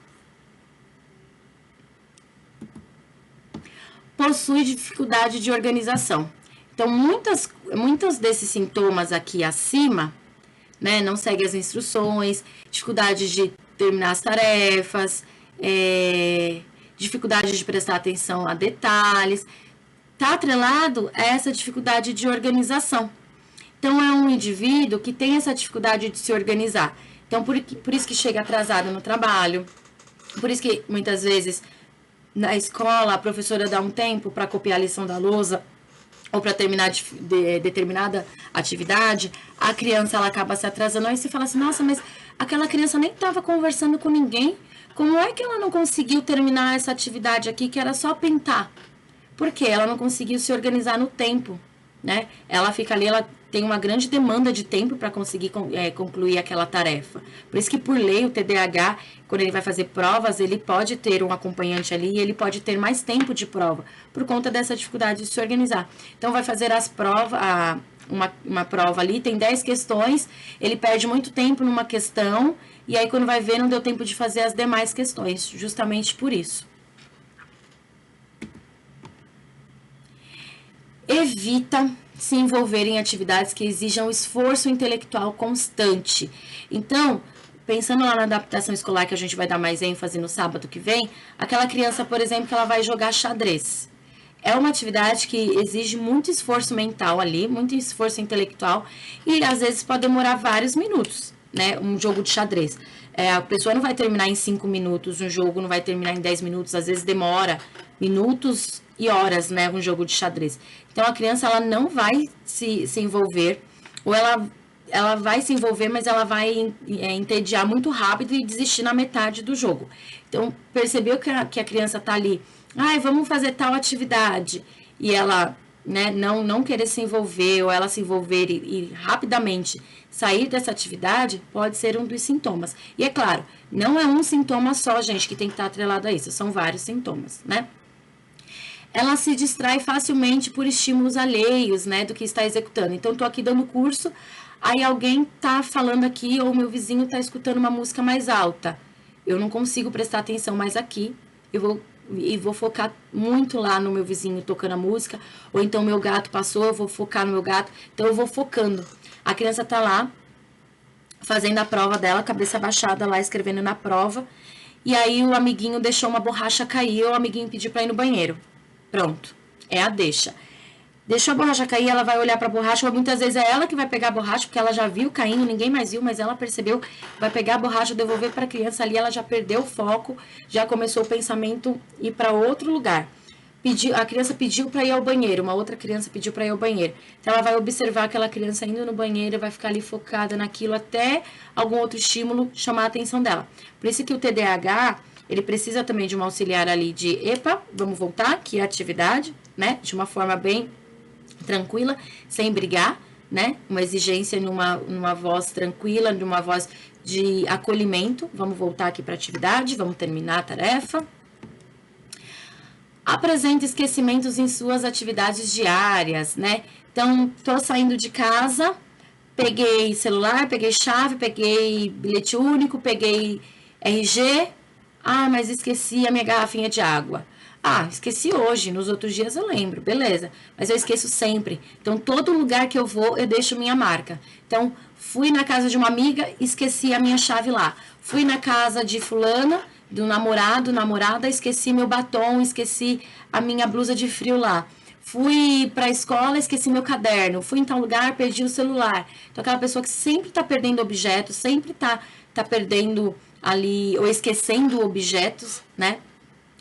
Possui dificuldade de organização. Então, muitos desses sintomas aqui acima, né, não segue as instruções, dificuldade de terminar as tarefas, dificuldade de prestar atenção a detalhes, está atrelado a essa dificuldade de organização. Então, é um indivíduo que tem essa dificuldade de se organizar. Então, por isso que chega atrasado no trabalho, por isso que muitas vezes na escola a professora dá um tempo para copiar a lição da lousa ou para terminar determinada atividade, a criança ela acaba se atrasando. Aí você fala assim, nossa, mas aquela criança nem estava conversando com ninguém, como é que ela não conseguiu terminar essa atividade aqui, que era só pintar? Porque ela não conseguiu se organizar no tempo, né? Ela fica ali, ela tem uma grande demanda de tempo para conseguir concluir aquela tarefa. Por isso que, por lei, o TDAH, quando ele vai fazer provas, ele pode ter um acompanhante ali e ele pode ter mais tempo de prova, por conta dessa dificuldade de se organizar. Então, vai fazer as provas, uma prova ali, tem 10 questões, ele perde muito tempo numa questão, e aí quando vai ver, não deu tempo de fazer as demais questões, justamente por isso. Evita se envolver em atividades que exijam esforço intelectual constante. Então, pensando lá na adaptação escolar, que a gente vai dar mais ênfase no sábado que vem, aquela criança, por exemplo, que ela vai jogar xadrez. É uma atividade que exige muito esforço mental ali, muito esforço intelectual, e às vezes pode demorar vários minutos, né? Um jogo de xadrez. A pessoa não vai terminar em 5 minutos, um jogo não vai terminar em 10 minutos, às vezes demora minutos e horas, né? Um jogo de xadrez. Então, a criança, ela não vai se envolver, ou ela vai se envolver, mas ela vai entediar muito rápido e desistir na metade do jogo. Então, percebeu que a criança tá ali, vamos fazer tal atividade, e ela, né, não querer se envolver, ou ela se envolver e rapidamente sair dessa atividade, pode ser um dos sintomas. E é claro, não é um sintoma só, gente, que tem que estar atrelado a isso, são vários sintomas, né? Ela se distrai facilmente por estímulos alheios, né, do que está executando. Então, estou aqui dando curso, aí alguém tá falando aqui, ou meu vizinho tá escutando uma música mais alta. Eu não consigo prestar atenção mais aqui, eu vou focar muito lá no meu vizinho tocando a música, ou então meu gato passou, eu vou focar no meu gato, então eu vou focando. A criança tá lá, fazendo a prova dela, cabeça baixada lá, escrevendo na prova, e aí o amiguinho deixou uma borracha cair, ou o amiguinho pediu para ir no banheiro. Pronto, é a deixa. Deixou a borracha cair, ela vai olhar para a borracha, ou muitas vezes é ela que vai pegar a borracha, porque ela já viu caindo, ninguém mais viu, mas ela percebeu, vai pegar a borracha, devolver para a criança ali, ela já perdeu o foco, já começou o pensamento ir para outro lugar. A criança pediu para ir ao banheiro, uma outra criança pediu para ir ao banheiro. Então, ela vai observar aquela criança indo no banheiro, vai ficar ali focada naquilo até algum outro estímulo chamar a atenção dela. Por isso que o TDAH, ele precisa também de um auxiliar ali de, vamos voltar, que é a atividade, né? De uma forma bem tranquila, sem brigar, né? Uma exigência numa voz tranquila, numa voz de acolhimento. Vamos voltar aqui para a atividade, vamos terminar a tarefa. Apresenta esquecimentos em suas atividades diárias, né? Então, tô saindo de casa, peguei celular, peguei chave, peguei bilhete único, peguei RG. Mas esqueci a minha garrafinha de água. Esqueci hoje, nos outros dias eu lembro, beleza. Mas eu esqueço sempre. Então, todo lugar que eu vou, eu deixo minha marca. Então, fui na casa de uma amiga, esqueci a minha chave lá. Fui na casa de fulana, do namorada, esqueci meu batom, esqueci a minha blusa de frio lá. Fui para a escola, esqueci meu caderno. Fui em tal lugar, perdi o celular. Então, aquela pessoa que sempre está perdendo objetos, sempre tá perdendo ali, ou esquecendo objetos, né?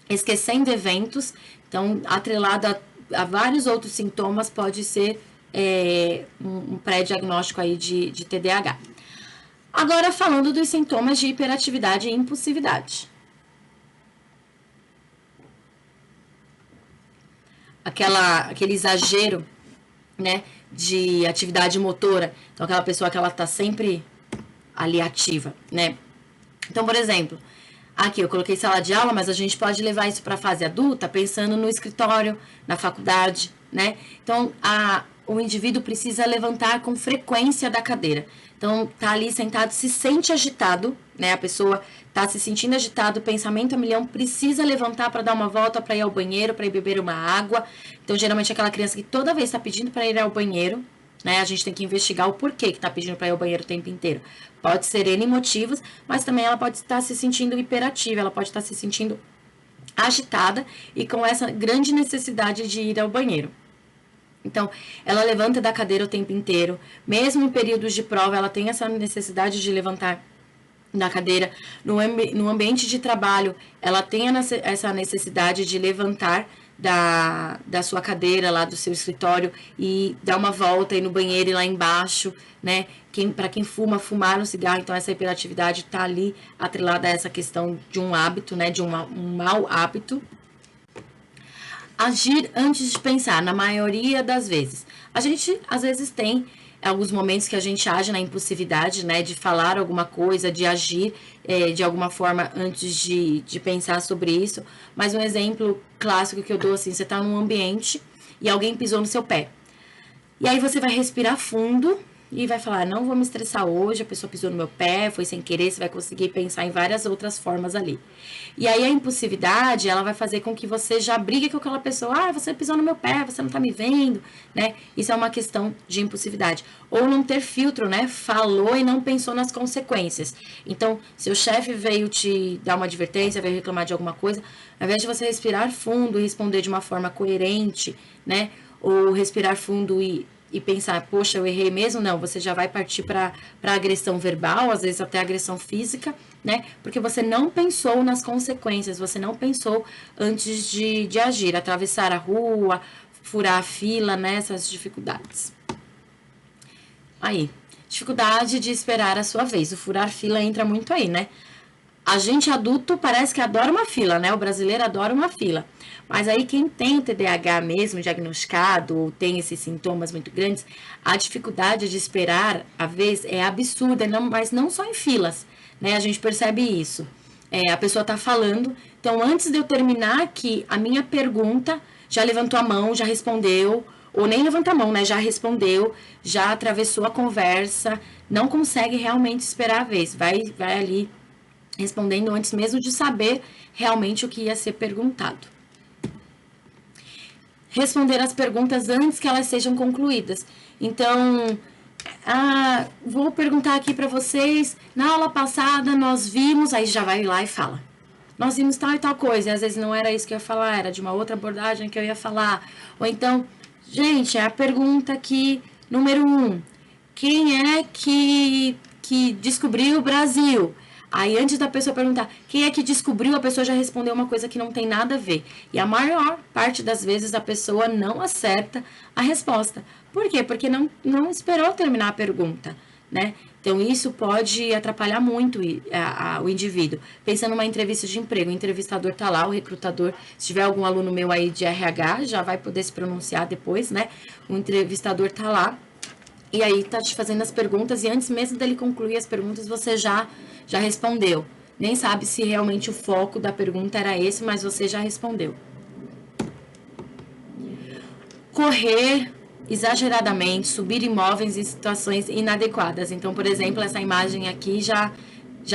Esquecendo eventos. Então, atrelado a vários outros sintomas, pode ser um pré-diagnóstico aí de TDAH. Agora, falando dos sintomas de hiperatividade e impulsividade. Aquele exagero, né, de atividade motora. Então, aquela pessoa que ela tá sempre ali ativa, né? Então, por exemplo, aqui eu coloquei sala de aula, mas a gente pode levar isso para a fase adulta, pensando no escritório, na faculdade, né? Então, o indivíduo precisa levantar com frequência da cadeira. Então, tá ali sentado, se sente agitado, né? A pessoa tá se sentindo agitado, pensamento a milhão, precisa levantar para dar uma volta, para ir ao banheiro, para ir beber uma água. Então, geralmente, aquela criança que toda vez está pedindo para ir ao banheiro, né? A gente tem que investigar o porquê que está pedindo para ir ao banheiro o tempo inteiro. Pode ser N motivos, mas também ela pode estar se sentindo hiperativa, ela pode estar se sentindo agitada e com essa grande necessidade de ir ao banheiro. Então, ela levanta da cadeira o tempo inteiro, mesmo em períodos de prova, ela tem essa necessidade de levantar da cadeira. No ambiente de trabalho, ela tem essa necessidade de levantar da sua cadeira lá do seu escritório e dar uma volta aí no banheiro e lá embaixo, né? Para quem fumar no cigarro, então essa hiperatividade está ali atrelada a essa questão de um hábito, né? De um mau hábito. Agir antes de pensar, na maioria das vezes. A gente, às vezes, tem alguns momentos que a gente age na impulsividade, né? De falar alguma coisa, de agir de alguma forma antes de pensar sobre isso. Mas um exemplo clássico que eu dou, assim, você tá num ambiente e alguém pisou no seu pé. E aí você vai respirar fundo e vai falar, não vou me estressar hoje, a pessoa pisou no meu pé, foi sem querer, você vai conseguir pensar em várias outras formas ali. E aí a impulsividade, ela vai fazer com que você já brigue com aquela pessoa, você pisou no meu pé, você não tá me vendo, né? Isso é uma questão de impulsividade. Ou não ter filtro, né? Falou e não pensou nas consequências. Então, se o chefe veio te dar uma advertência, veio reclamar de alguma coisa, ao invés de você respirar fundo e responder de uma forma coerente, né? Ou respirar fundo e pensar, poxa, eu errei mesmo? Não, você já vai partir para agressão verbal, às vezes até agressão física, né? Porque você não pensou nas consequências, você não pensou antes de agir, atravessar a rua, furar a fila, né? Essas dificuldades. Aí, dificuldade de esperar a sua vez. O furar fila entra muito aí, né? A gente adulto parece que adora uma fila, né? O brasileiro adora uma fila. Mas aí quem tem o TDAH mesmo diagnosticado ou tem esses sintomas muito grandes, a dificuldade de esperar a vez é absurda, mas não só em filas, né? A gente percebe isso. A pessoa tá falando, então antes de eu terminar aqui a minha pergunta, já levantou a mão, já respondeu, ou nem levanta a mão, né? Já respondeu, já atravessou a conversa, não consegue realmente esperar a vez, vai ali respondendo antes mesmo de saber realmente o que ia ser perguntado. Responder as perguntas antes que elas sejam concluídas. Então, vou perguntar aqui para vocês, na aula passada nós vimos, aí já vai lá e fala. Nós vimos tal e tal coisa, e às vezes não era isso que eu ia falar, era de uma outra abordagem que eu ia falar. Ou então, gente, a pergunta aqui, número 1, quem é que descobriu o Brasil? Aí, antes da pessoa perguntar quem é que descobriu, a pessoa já respondeu uma coisa que não tem nada a ver. E a maior parte das vezes a pessoa não acerta a resposta. Por quê? Porque não esperou terminar a pergunta, né? Então, isso pode atrapalhar muito o indivíduo. Pensando numa entrevista de emprego, o entrevistador tá lá, o recrutador, se tiver algum aluno meu aí de RH, já vai poder se pronunciar depois, né? O entrevistador tá lá, e aí tá te fazendo as perguntas, e antes mesmo dele concluir as perguntas, você já respondeu. Nem sabe se realmente o foco da pergunta era esse, mas você já respondeu. Correr exageradamente, subir imóveis em situações inadequadas. Então, por exemplo, essa imagem aqui já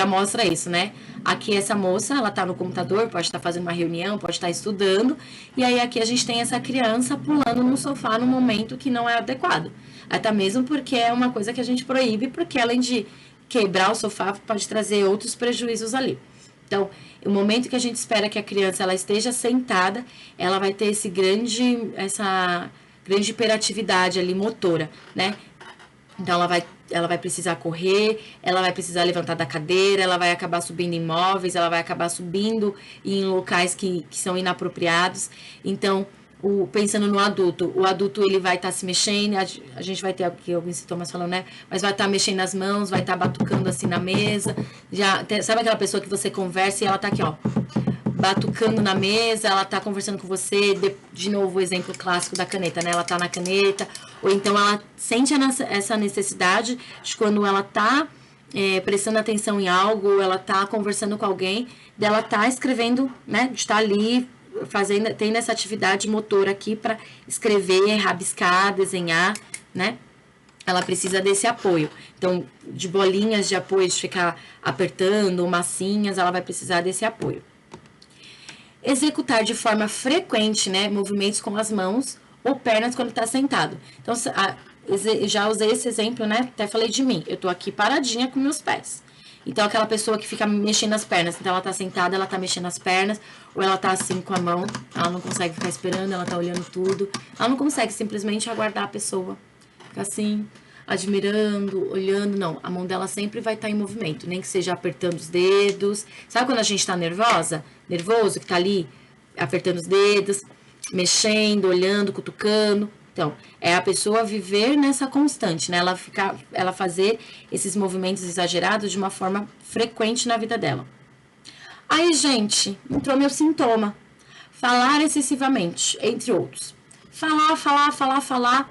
mostra isso, né? Aqui essa moça, ela tá no computador, pode estar fazendo uma reunião, pode estar estudando, e aí aqui a gente tem essa criança pulando no sofá no momento que não é adequado. Até mesmo porque é uma coisa que a gente proíbe, porque além de quebrar o sofá, pode trazer outros prejuízos ali. Então, o momento que a gente espera que a criança ela esteja sentada, ela vai ter essa grande hiperatividade ali motora, né? Então, ela vai precisar correr, ela vai precisar levantar da cadeira, ela vai acabar subindo em móveis, ela vai acabar subindo em locais que são inapropriados. Então, pensando no adulto, o adulto ele vai estar se mexendo, a gente vai ter aqui alguns sintomas falando, né? Mas vai estar mexendo as mãos, vai estar batucando assim na mesa. Sabe aquela pessoa que você conversa e ela tá aqui, ó, batucando na mesa, ela tá conversando com você, de novo o exemplo clássico da caneta, né? Ela tá na caneta, ou então ela sente essa necessidade de quando ela tá prestando atenção em algo, ela tá conversando com alguém, dela tá escrevendo, né? De estar ali tendo essa atividade motora aqui para escrever, rabiscar, desenhar, né? Ela precisa desse apoio. Então, de bolinhas de apoio, de ficar apertando, massinhas, ela vai precisar desse apoio. Executar de forma frequente, né, movimentos com as mãos ou pernas quando está sentado. Então, já usei esse exemplo, né? Até falei de mim. Eu tô aqui paradinha com meus pés. Então, aquela pessoa que fica mexendo as pernas. Então, ela tá sentada, ela tá mexendo as pernas. Ou ela tá assim com a mão. Ela não consegue ficar esperando, ela tá olhando tudo. Ela não consegue simplesmente aguardar a pessoa. Fica assim, admirando, olhando. Não, a mão dela sempre vai estar em movimento. Nem que seja apertando os dedos. Sabe quando a gente tá nervoso, que tá ali apertando os dedos, mexendo, olhando, cutucando. Então, é a pessoa viver nessa constante, né? Ela fazer esses movimentos exagerados de uma forma frequente na vida dela. Aí, gente, entrou meu sintoma. Falar excessivamente, entre outros. Falar.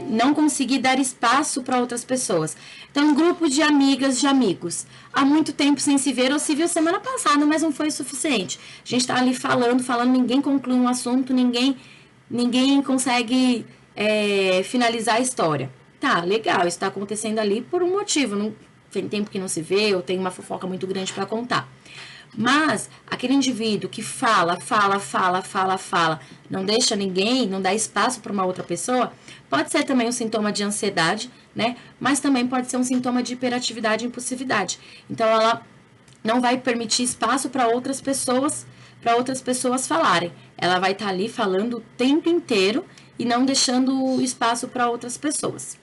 não conseguir dar espaço para outras pessoas. Então, um grupo de amigas, de amigos, há muito tempo sem se ver, ou se viu semana passada, mas não foi o suficiente. A gente está ali falando, ninguém conclui um assunto, ninguém consegue finalizar a história. Tá, legal, isso está acontecendo ali por um motivo, não tem tempo que não se vê, ou tem uma fofoca muito grande para contar. Mas aquele indivíduo que fala, não deixa ninguém, não dá espaço para uma outra pessoa, pode ser também um sintoma de ansiedade, né? Mas também pode ser um sintoma de hiperatividade e impulsividade. Então ela não vai permitir espaço para outras pessoas falarem. Ela vai estar ali falando o tempo inteiro e não deixando espaço para outras pessoas.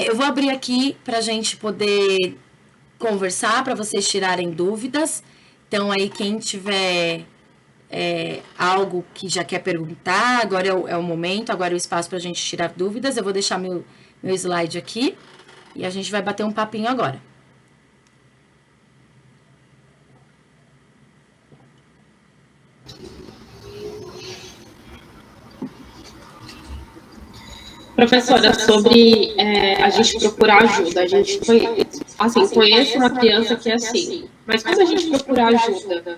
Eu vou abrir aqui para a gente poder conversar, para vocês tirarem dúvidas. Então, aí, quem tiver algo que já quer perguntar, agora é o momento, agora é o espaço para a gente tirar dúvidas. Eu vou deixar meu slide aqui e a gente vai bater um papinho agora. Professora, sobre a gente procurar ajuda, a gente conhece uma criança que é assim, mas como a gente procurar ajuda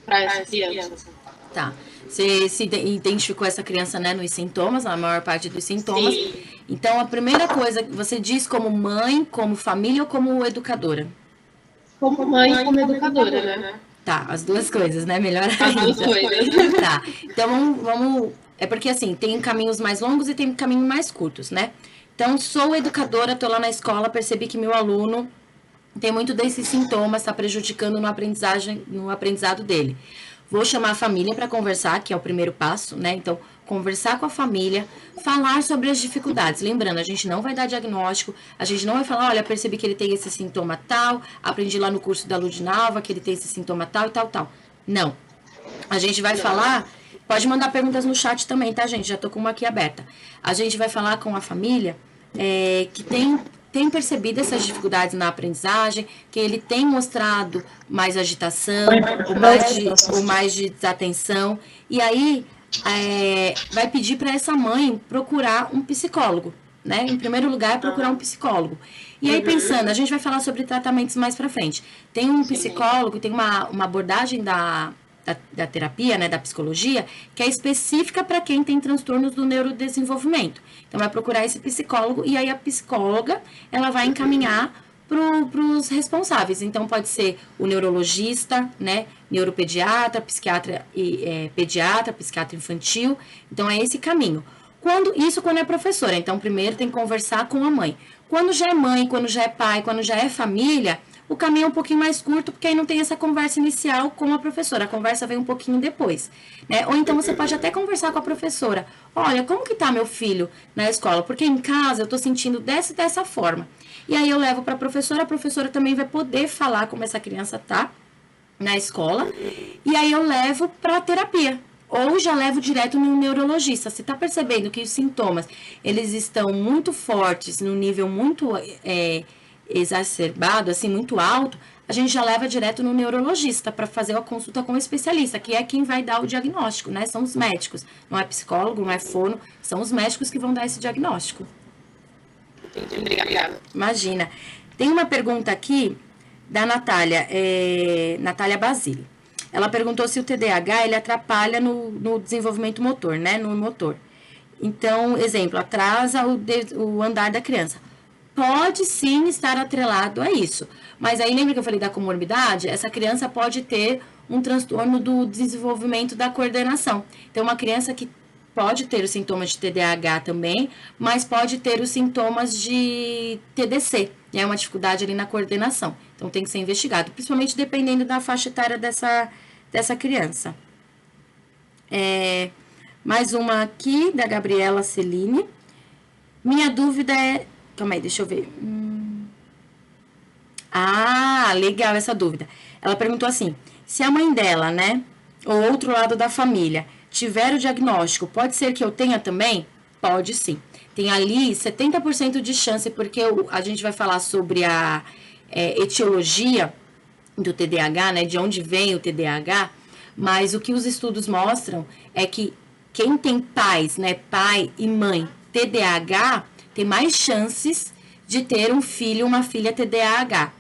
para essa criança? Tá. Você se identificou essa criança, né, nos sintomas, na maior parte dos sintomas. Sim. Então, a primeira coisa, você diz como mãe, como família ou como educadora? Como mãe e como educadora, né? Tá, as duas coisas, né? Melhor ainda. As duas coisas. Tá. Então, vamos... É porque, assim, tem caminhos mais longos e tem caminhos mais curtos, né? Então, sou educadora, tô lá na escola, percebi que meu aluno tem muito desses sintomas, está prejudicando no aprendizado dele. Vou chamar a família para conversar, que é o primeiro passo, né? Então, conversar com a família, falar sobre as dificuldades. Lembrando, a gente não vai dar diagnóstico, a gente não vai falar, olha, percebi que ele tem esse sintoma tal, aprendi lá no curso da Ludinalva que ele tem esse sintoma tal e tal, tal. Não. A gente vai falar, pode mandar perguntas no chat também, tá, gente? Já tô com uma aqui aberta. A gente vai falar com a família que tem percebido essas dificuldades na aprendizagem, que ele tem mostrado mais agitação, ou mais de desatenção, e aí vai pedir para essa mãe procurar um psicólogo, né? Em primeiro lugar, procurar um psicólogo. E aí, pensando, a gente vai falar sobre tratamentos mais para frente. Tem um psicólogo, tem uma abordagem da terapia, né, da psicologia, que é específica para quem tem transtornos do neurodesenvolvimento. Então, vai procurar esse psicólogo e aí a psicóloga, ela vai encaminhar para os responsáveis. Então, pode ser o neurologista, né, neuropediatra, psiquiatra pediatra, psiquiatra infantil. Então, é esse caminho. Quando é professora. Então, primeiro tem que conversar com a mãe. Quando já é mãe, quando já é pai, quando já é família, o caminho é um pouquinho mais curto, porque aí não tem essa conversa inicial com a professora. A conversa vem um pouquinho depois, né? Ou então você pode até conversar com a professora. Olha, como que tá meu filho na escola? Porque em casa eu tô sentindo dessa forma. E aí eu levo para a professora também vai poder falar como essa criança tá na escola. E aí eu levo para terapia. Ou já levo direto no neurologista. Se tá percebendo que os sintomas, eles estão muito fortes, num nível muito exacerbado, assim, muito alto, a gente já leva direto no neurologista para fazer a consulta com o especialista, que é quem vai dar o diagnóstico, né? São os médicos. Não é psicólogo, não é fono, são os médicos que vão dar esse diagnóstico. Obrigada. Imagina. Tem uma pergunta aqui da Natália, Natália Basile. Ela perguntou se o TDAH ele atrapalha no desenvolvimento motor, né? No motor. Então, exemplo, atrasa o andar da criança. Pode sim estar atrelado a isso. Mas aí, lembra que eu falei da comorbidade? Essa criança pode ter um transtorno do desenvolvimento da coordenação. Então, uma criança que pode ter os sintomas de TDAH também, mas pode ter os sintomas de TDC. E é uma dificuldade ali na coordenação. Então, tem que ser investigado, principalmente dependendo da faixa etária dessa criança. Mais uma aqui, da Gabriela Celine. Minha dúvida é... Calma aí, deixa eu ver. Legal essa dúvida. Ela perguntou assim, se a mãe dela, né, ou outro lado da família, tiver o diagnóstico, pode ser que eu tenha também? Pode sim. Tem ali 70% de chance, porque a gente vai falar sobre a etiologia do TDAH, né, de onde vem o TDAH, mas o que os estudos mostram é que quem tem pais, né, pai e mãe TDAH, tem mais chances de ter um filho ou uma filha TDAH.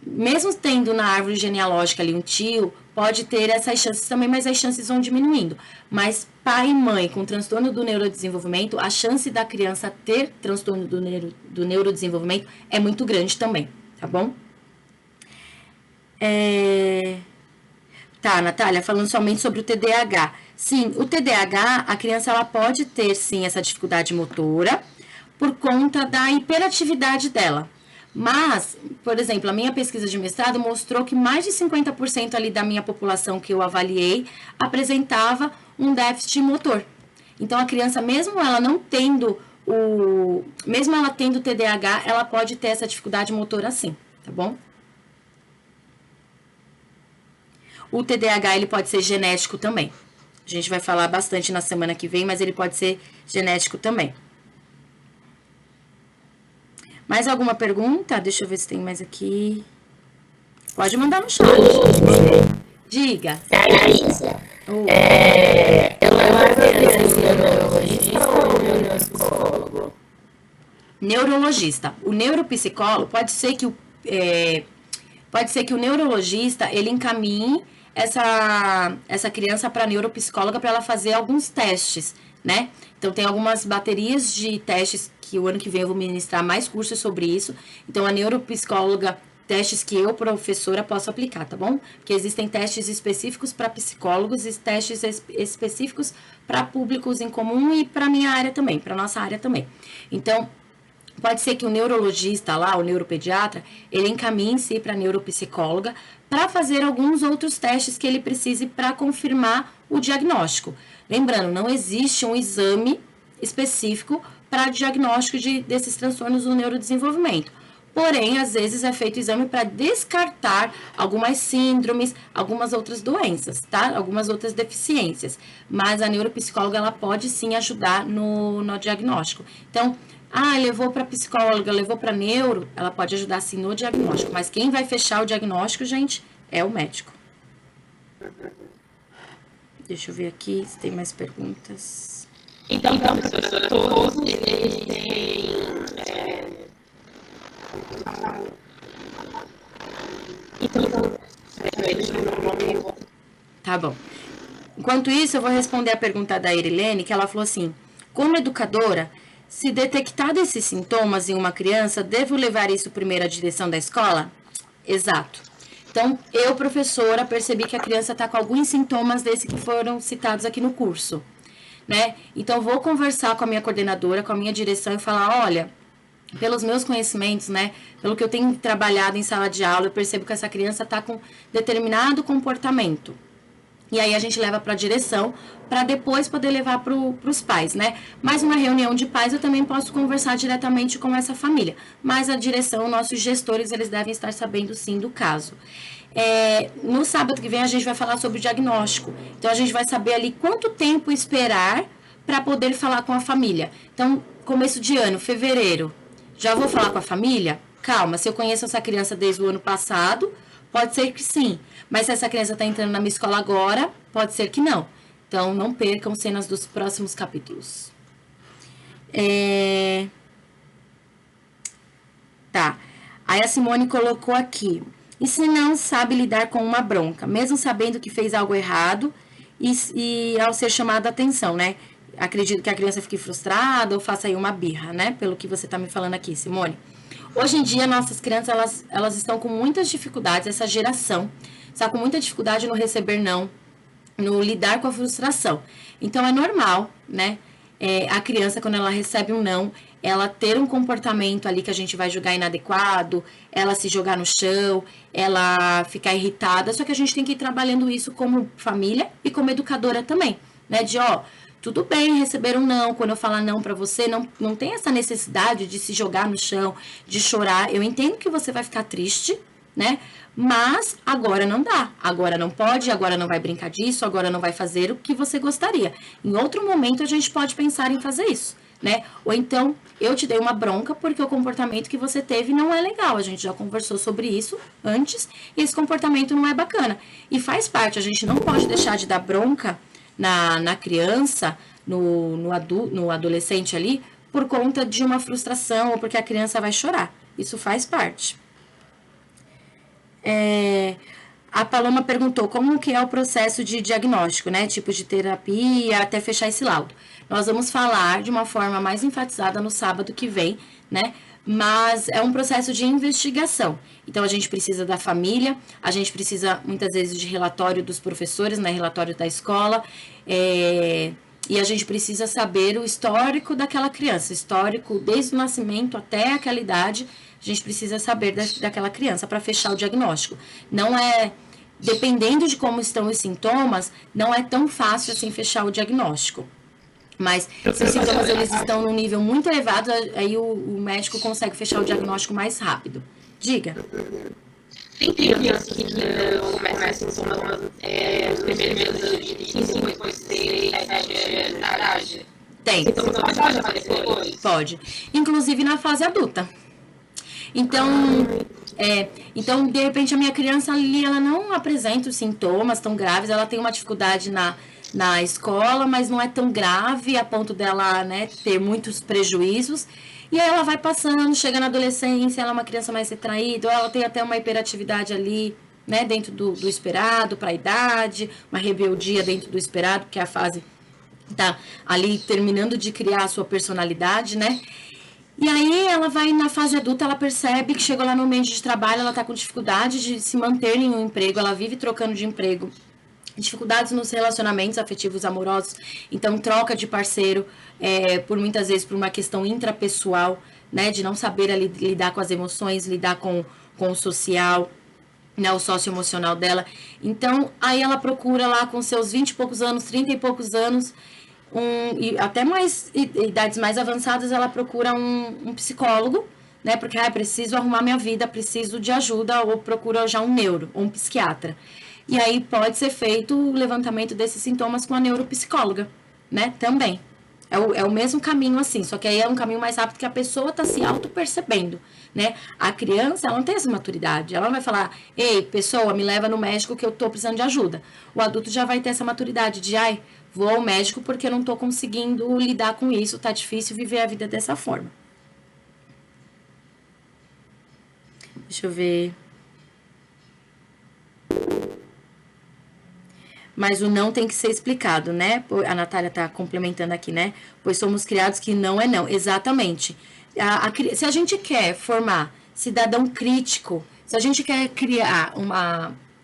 Mesmo tendo na árvore genealógica ali um tio, pode ter essas chances também, mas as chances vão diminuindo. Mas pai e mãe com transtorno do neurodesenvolvimento, a chance da criança ter transtorno do neurodesenvolvimento é muito grande também, tá bom? Tá, Natália, falando somente sobre o TDAH. Sim, o TDAH, a criança ela pode ter, sim, essa dificuldade motora por conta da hiperatividade dela. Mas, por exemplo, a minha pesquisa de mestrado mostrou que mais de 50% ali da minha população que eu avaliei apresentava um déficit motor. Então, a criança, mesmo ela não tendo mesmo ela tendo TDAH, ela pode ter essa dificuldade motora sim, tá bom? O TDAH, ele pode ser genético também. A gente vai falar bastante na semana que vem, mas ele pode ser genético também. Mais alguma pergunta? Deixa eu ver se tem mais aqui. Pode mandar no chat. Diga. Raíssa, ela é uma criança neurologista ou neuropsicólogo? Neurologista. O neuropsicólogo pode ser que o neurologista ele encaminhe essa criança para a neuropsicóloga para ela fazer alguns testes, né? Então, tem algumas baterias de testes que o ano que vem eu vou ministrar mais cursos sobre isso. Então, a neuropsicóloga, testes que eu, professora, posso aplicar, tá bom? Porque existem testes específicos para psicólogos e testes específicos para públicos em comum e para minha área também, para nossa área também. Então, pode ser que o neurologista lá, o neuropediatra, ele encaminhe-se para a neuropsicóloga para fazer alguns outros testes que ele precise para confirmar o diagnóstico. Lembrando, não existe um exame específico para diagnóstico desses transtornos do neurodesenvolvimento. Porém, às vezes é feito exame para descartar algumas síndromes, algumas outras doenças, tá? Algumas outras deficiências. Mas a neuropsicóloga, ela pode sim ajudar no diagnóstico. Então, levou para psicóloga, levou para neuro, ela pode ajudar sim no diagnóstico. Mas quem vai fechar o diagnóstico, gente, é o médico. Deixa eu ver aqui se tem mais perguntas. Então professora, todos eles têm... Tá bom. Enquanto isso, eu vou responder a pergunta da Irilene, que ela falou assim: como educadora, se detectar esses sintomas em uma criança, devo levar isso primeiro à direção da escola? Exato. Então, eu, professora, percebi que a criança está com alguns sintomas desses que foram citados aqui no curso, né? Então, vou conversar com a minha coordenadora, com a minha direção e falar, olha, pelos meus conhecimentos, né, pelo que eu tenho trabalhado em sala de aula, eu percebo que essa criança está com determinado comportamento. E aí a gente leva para a direção, para depois poder levar para os pais, né? Mas uma reunião de pais eu também posso conversar diretamente com essa família. Mas a direção, nossos gestores, eles devem estar sabendo sim do caso. No sábado que vem a gente vai falar sobre o diagnóstico. Então a gente vai saber ali quanto tempo esperar para poder falar com a família. Então, começo de ano, fevereiro, já vou falar com a família? Calma, se eu conheço essa criança desde o ano passado, pode ser que sim. Mas se essa criança está entrando na minha escola agora, pode ser que não. Então, não percam cenas dos próximos capítulos. Tá. Aí a Simone colocou aqui. E se não sabe lidar com uma bronca, mesmo sabendo que fez algo errado e ao ser chamada a atenção, né? Acredito que a criança fique frustrada ou faça aí uma birra, né? Pelo que você está me falando aqui, Simone. Hoje em dia, nossas crianças, elas estão com muitas dificuldades, essa geração está com muita dificuldade no receber não, no lidar com a frustração. Então, é normal, né? A criança, quando ela recebe um não, ela ter um comportamento ali que a gente vai julgar inadequado, ela se jogar no chão, ela ficar irritada. Só que a gente tem que ir trabalhando isso como família e como educadora também, né? De, tudo bem receber um não, quando eu falar não pra você, não tem essa necessidade de se jogar no chão, de chorar. Eu entendo que você vai ficar triste, né? Mas agora não dá, agora não pode, agora não vai brincar disso, agora não vai fazer o que você gostaria. Em outro momento a gente pode pensar em fazer isso, né? Ou então, eu te dei uma bronca porque o comportamento que você teve não é legal. A gente já conversou sobre isso antes e esse comportamento não é bacana. E faz parte, a gente não pode deixar de dar bronca, na criança, no adolescente ali, por conta de uma frustração ou porque a criança vai chorar. Isso faz parte. A Paloma perguntou como que é o processo de diagnóstico, né? Tipos de terapia até fechar esse laudo. Nós vamos falar de uma forma mais enfatizada no sábado que vem, né? Mas é um processo de investigação. Então, a gente precisa da família, a gente precisa, muitas vezes, de relatório dos professores, né? Relatório da escola, e a gente precisa saber o histórico daquela criança, histórico desde o nascimento até aquela idade, a gente precisa saber daquela criança para fechar o diagnóstico. Não é, dependendo de como estão os sintomas, não é tão fácil assim fechar o diagnóstico. Mas se os sintomas eles estão num nível muito elevado, aí o médico consegue fechar o diagnóstico mais rápido. Diga. Tem criança que não começa a sintomas nos primeiros meses de 15, depois de 6, 7 anos de idade? Tem. Sintomas pode aparecer depois? Pode. Inclusive na fase adulta. Então, de repente, a minha criança ali, ela não apresenta os sintomas tão graves, ela tem uma dificuldade na escola, mas não é tão grave a ponto dela, né, ter muitos prejuízos. E aí ela vai passando, chega na adolescência, ela é uma criança mais retraída, ou ela tem até uma hiperatividade ali, né, dentro do esperado, para a idade, uma rebeldia dentro do esperado, porque a fase tá ali terminando de criar a sua personalidade, né? E aí ela vai na fase adulta, ela percebe que chegou lá no ambiente de trabalho, ela tá com dificuldade de se manter em um emprego, ela vive trocando de emprego, dificuldades nos relacionamentos afetivos amorosos, então troca de parceiro, por muitas vezes por uma questão intrapessoal, né, de não saber ali, lidar com as emoções, lidar com o social, né, o socioemocional dela. Então, aí ela procura lá com seus 20 e poucos anos, 30 e poucos anos, e até mais idades mais avançadas, ela procura um psicólogo, né, porque preciso arrumar minha vida, preciso de ajuda, ou procura já um neuro, ou um psiquiatra. E aí pode ser feito o levantamento desses sintomas com a neuropsicóloga, né, também. É o mesmo caminho assim, só que aí é um caminho mais rápido que a pessoa está se auto-percebendo, né? A criança, ela não tem essa maturidade, ela não vai falar, ei, pessoa, me leva no médico que eu estou precisando de ajuda. O adulto já vai ter essa maturidade de, vou ao médico porque eu não estou conseguindo lidar com isso, tá difícil viver a vida dessa forma. Deixa eu ver. Mas o não tem que ser explicado, né? A Natália tá complementando aqui, né? Pois somos criados que não é não. Exatamente. Se a gente quer formar cidadão crítico, se a gente quer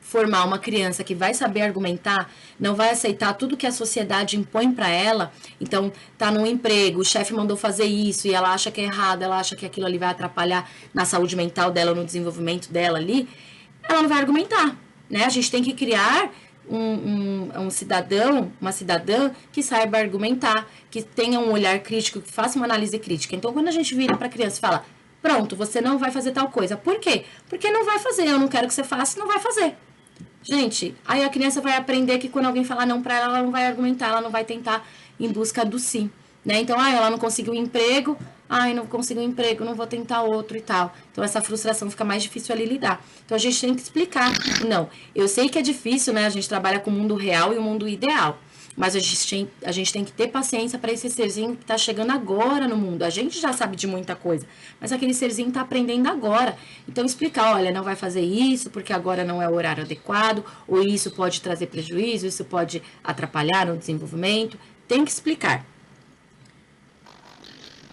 formar uma criança que vai saber argumentar, não vai aceitar tudo que a sociedade impõe para ela, então tá num emprego, o chefe mandou fazer isso e ela acha que é errado, ela acha que aquilo ali vai atrapalhar na saúde mental dela, no desenvolvimento dela ali, ela não vai argumentar, né? A gente tem que criar um cidadão, uma cidadã que saiba argumentar, que tenha um olhar crítico, que faça uma análise crítica. Então, quando a gente vira para a criança e fala, pronto, você não vai fazer tal coisa. Por quê? Porque não vai fazer, eu não quero que você faça, não vai fazer. Gente, aí a criança vai aprender que quando alguém falar não para ela, ela não vai argumentar, ela não vai tentar em busca do sim. Né? Então, ela não conseguiu emprego, não conseguiu emprego, não vou tentar outro e tal. Então, essa frustração fica mais difícil ali lidar. Então, a gente tem que explicar. Não, eu sei que é difícil, né? A gente trabalha com o mundo real e o mundo ideal. Mas a gente tem que ter paciência para esse serzinho que está chegando agora no mundo. A gente já sabe de muita coisa, mas aquele serzinho está aprendendo agora. Então, explicar, olha, não vai fazer isso porque agora não é o horário adequado, ou isso pode trazer prejuízo, isso pode atrapalhar no desenvolvimento. Tem que explicar.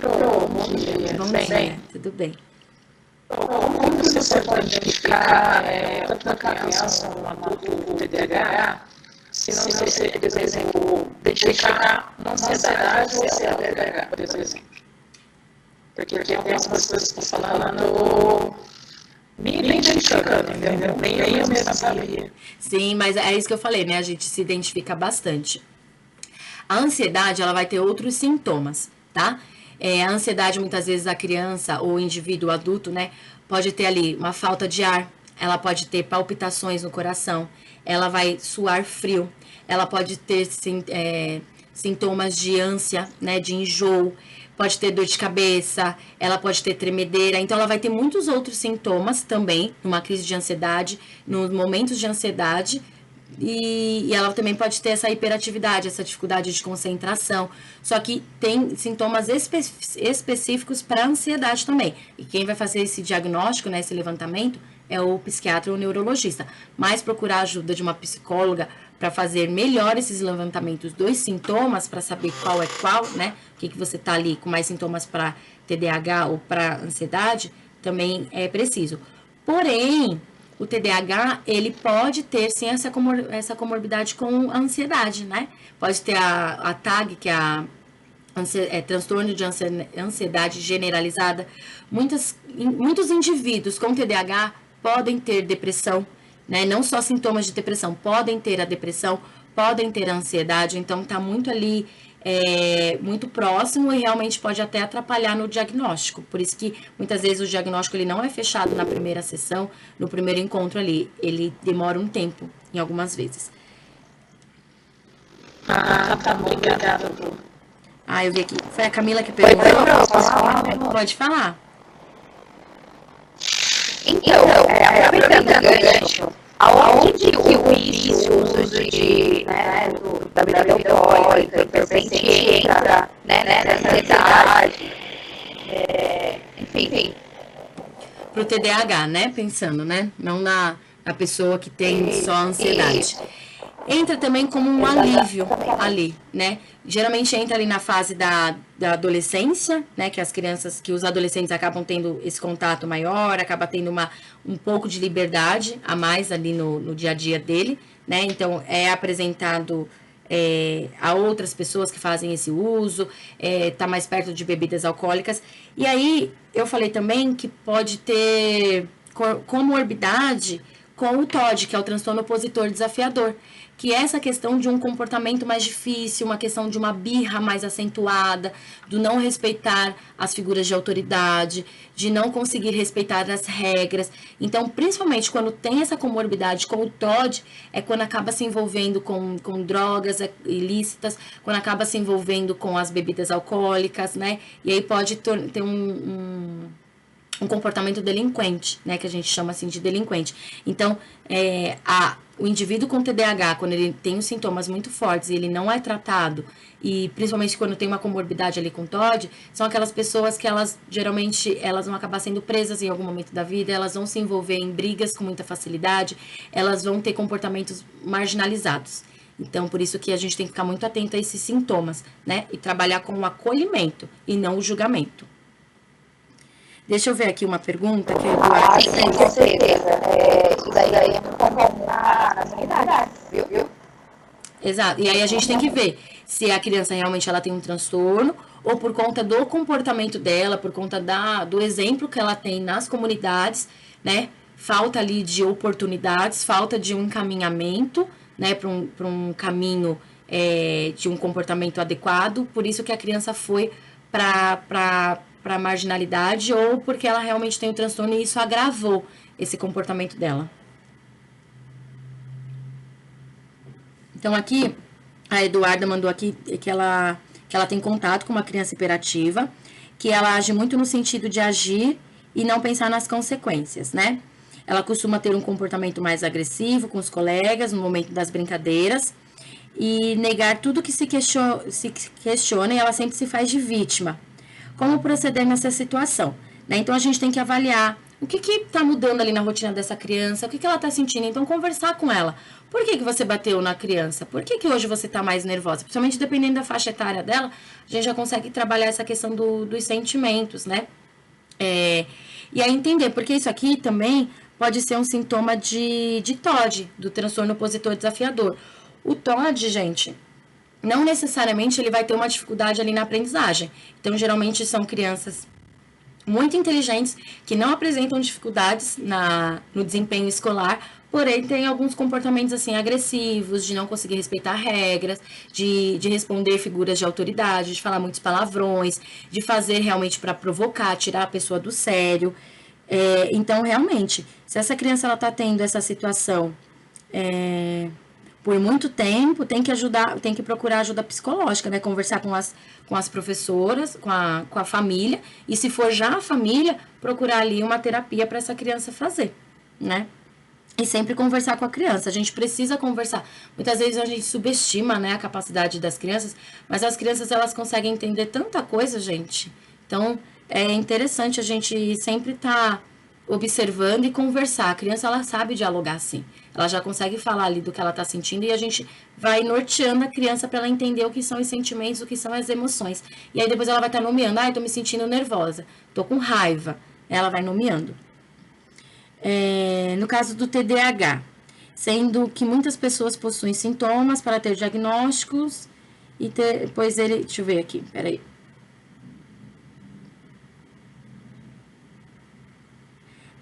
Bom dia, tudo bem. Como você pode identificar tanto a criança ou um adulto com TDAH, se não você, por exemplo, identificar uma ansiedade ou se é TDAH, por exemplo? Porque algumas coisas que estão falando me identificando, entendeu? Nem eu mesma sabia. Sim, mas é isso que eu falei, né? A gente se identifica bastante. A ansiedade, ela vai ter outros sintomas, tá? A ansiedade, muitas vezes, a criança ou o indivíduo adulto, né, pode ter ali uma falta de ar, ela pode ter palpitações no coração, ela vai suar frio, ela pode ter sintomas de ânsia, né, de enjoo, pode ter dor de cabeça, ela pode ter tremedeira, então ela vai ter muitos outros sintomas também, numa crise de ansiedade, nos momentos de ansiedade, e ela também pode ter essa hiperatividade, essa dificuldade de concentração. Só que tem sintomas específicos para ansiedade também. E quem vai fazer esse diagnóstico, né, esse levantamento, é o psiquiatra ou o neurologista. Mas procurar a ajuda de uma psicóloga para fazer melhor esses levantamentos dos sintomas, para saber qual é qual, né? O que você está ali com mais sintomas para TDAH ou para ansiedade, também é preciso. Porém, o TDAH, ele pode ter, sim, essa comorbidade com a ansiedade, né? Pode ter a TAG, que é transtorno de ansiedade generalizada. Muitos indivíduos com TDAH podem ter depressão, né? Não só sintomas de depressão, podem ter a depressão, podem ter a ansiedade. Então, tá muito ali, muito próximo e realmente pode até atrapalhar no diagnóstico. Por isso que muitas vezes o diagnóstico ele não é fechado na primeira sessão, no primeiro encontro ali. Ele demora um tempo, em algumas vezes. Tá bom, obrigada, Bru. Eu vi aqui. Foi a Camila que perguntou. Posso falar? Pode falar. Então, aproveitando o gancho, aonde que o início, o uso da bebida alcoólica, entorpecente entra, né, nessa ansiedade, enfim. Pro TDAH, né? Pensando, né? Não na pessoa que tem só ansiedade. Entra também como um alívio ali, né? Geralmente entra ali na fase da adolescência, né? Que os adolescentes acabam tendo esse contato maior, acaba tendo um pouco de liberdade a mais ali no dia a dia dele, né? Então, é apresentado a outras pessoas que fazem esse uso, tá mais perto de bebidas alcoólicas. E aí, eu falei também que pode ter comorbidade com o TOD, que é o transtorno opositor desafiador, que é essa questão de um comportamento mais difícil, uma questão de uma birra mais acentuada, do não respeitar as figuras de autoridade, de não conseguir respeitar as regras. Então, principalmente quando tem essa comorbidade com o TOD, é quando acaba se envolvendo com drogas ilícitas, quando acaba se envolvendo com as bebidas alcoólicas, né? E aí pode ter um comportamento delinquente, né, que a gente chama assim de delinquente. Então, o indivíduo com TDAH, quando ele tem os sintomas muito fortes e ele não é tratado, e principalmente quando tem uma comorbidade ali com TOD, são aquelas pessoas que geralmente vão acabar sendo presas em algum momento da vida, elas vão se envolver em brigas com muita facilidade, elas vão ter comportamentos marginalizados. Então, por isso que a gente tem que ficar muito atento a esses sintomas, né, e trabalhar com o acolhimento e não o julgamento. Deixa eu ver aqui uma pergunta que o Eduardo fez. Com certeza. Isso daí é muito comum nas unidades, viu? Exato. E aí a gente tem que ver se a criança realmente ela tem um transtorno ou por conta do comportamento dela, por conta do exemplo que ela tem nas comunidades, né? Falta ali de oportunidades, falta de um encaminhamento, né? Para um caminho de um comportamento adequado. Por isso que a criança foi para marginalidade ou porque ela realmente tem o transtorno e isso agravou esse comportamento dela. Então, aqui, a Eduarda mandou aqui que ela tem contato com uma criança hiperativa, que ela age muito no sentido de agir e não pensar nas consequências, né? Ela costuma ter um comportamento mais agressivo com os colegas no momento das brincadeiras e negar tudo que se questiona e ela sempre se faz de vítima. Como proceder nessa situação, né? Então, a gente tem que avaliar o que está mudando ali na rotina dessa criança, o que ela está sentindo. Então, conversar com ela. Por que você bateu na criança? Por que hoje você está mais nervosa? Principalmente dependendo da faixa etária dela, a gente já consegue trabalhar essa questão dos sentimentos, né? E aí entender, porque isso aqui também pode ser um sintoma de TOD, do transtorno opositor desafiador. O TOD, gente, não necessariamente ele vai ter uma dificuldade ali na aprendizagem. Então, geralmente são crianças muito inteligentes que não apresentam dificuldades no desempenho escolar, porém tem alguns comportamentos assim agressivos, de não conseguir respeitar regras, de responder figuras de autoridade, de falar muitos palavrões, de fazer realmente para provocar, tirar a pessoa do sério. Então, realmente, se essa criança ela está tendo essa situação por muito tempo, tem que procurar ajuda psicológica, né? Conversar com as professoras, com a família, e se for já a família, procurar ali uma terapia para essa criança fazer, né? E sempre conversar com a criança. A gente precisa conversar. Muitas vezes a gente subestima, né, a capacidade das crianças, mas as crianças, elas conseguem entender tanta coisa, gente. Então, é interessante a gente sempre estar observando e conversar. A criança, ela sabe dialogar, sim. Ela já consegue falar ali do que ela está sentindo e a gente vai norteando a criança para ela entender o que são os sentimentos, o que são as emoções. E aí depois ela vai estar nomeando. Ai, tô me sentindo nervosa, tô com raiva. Ela vai nomeando. No caso do TDAH, sendo que muitas pessoas possuem sintomas para ter diagnósticos e depois ele... Deixa eu ver aqui, peraí.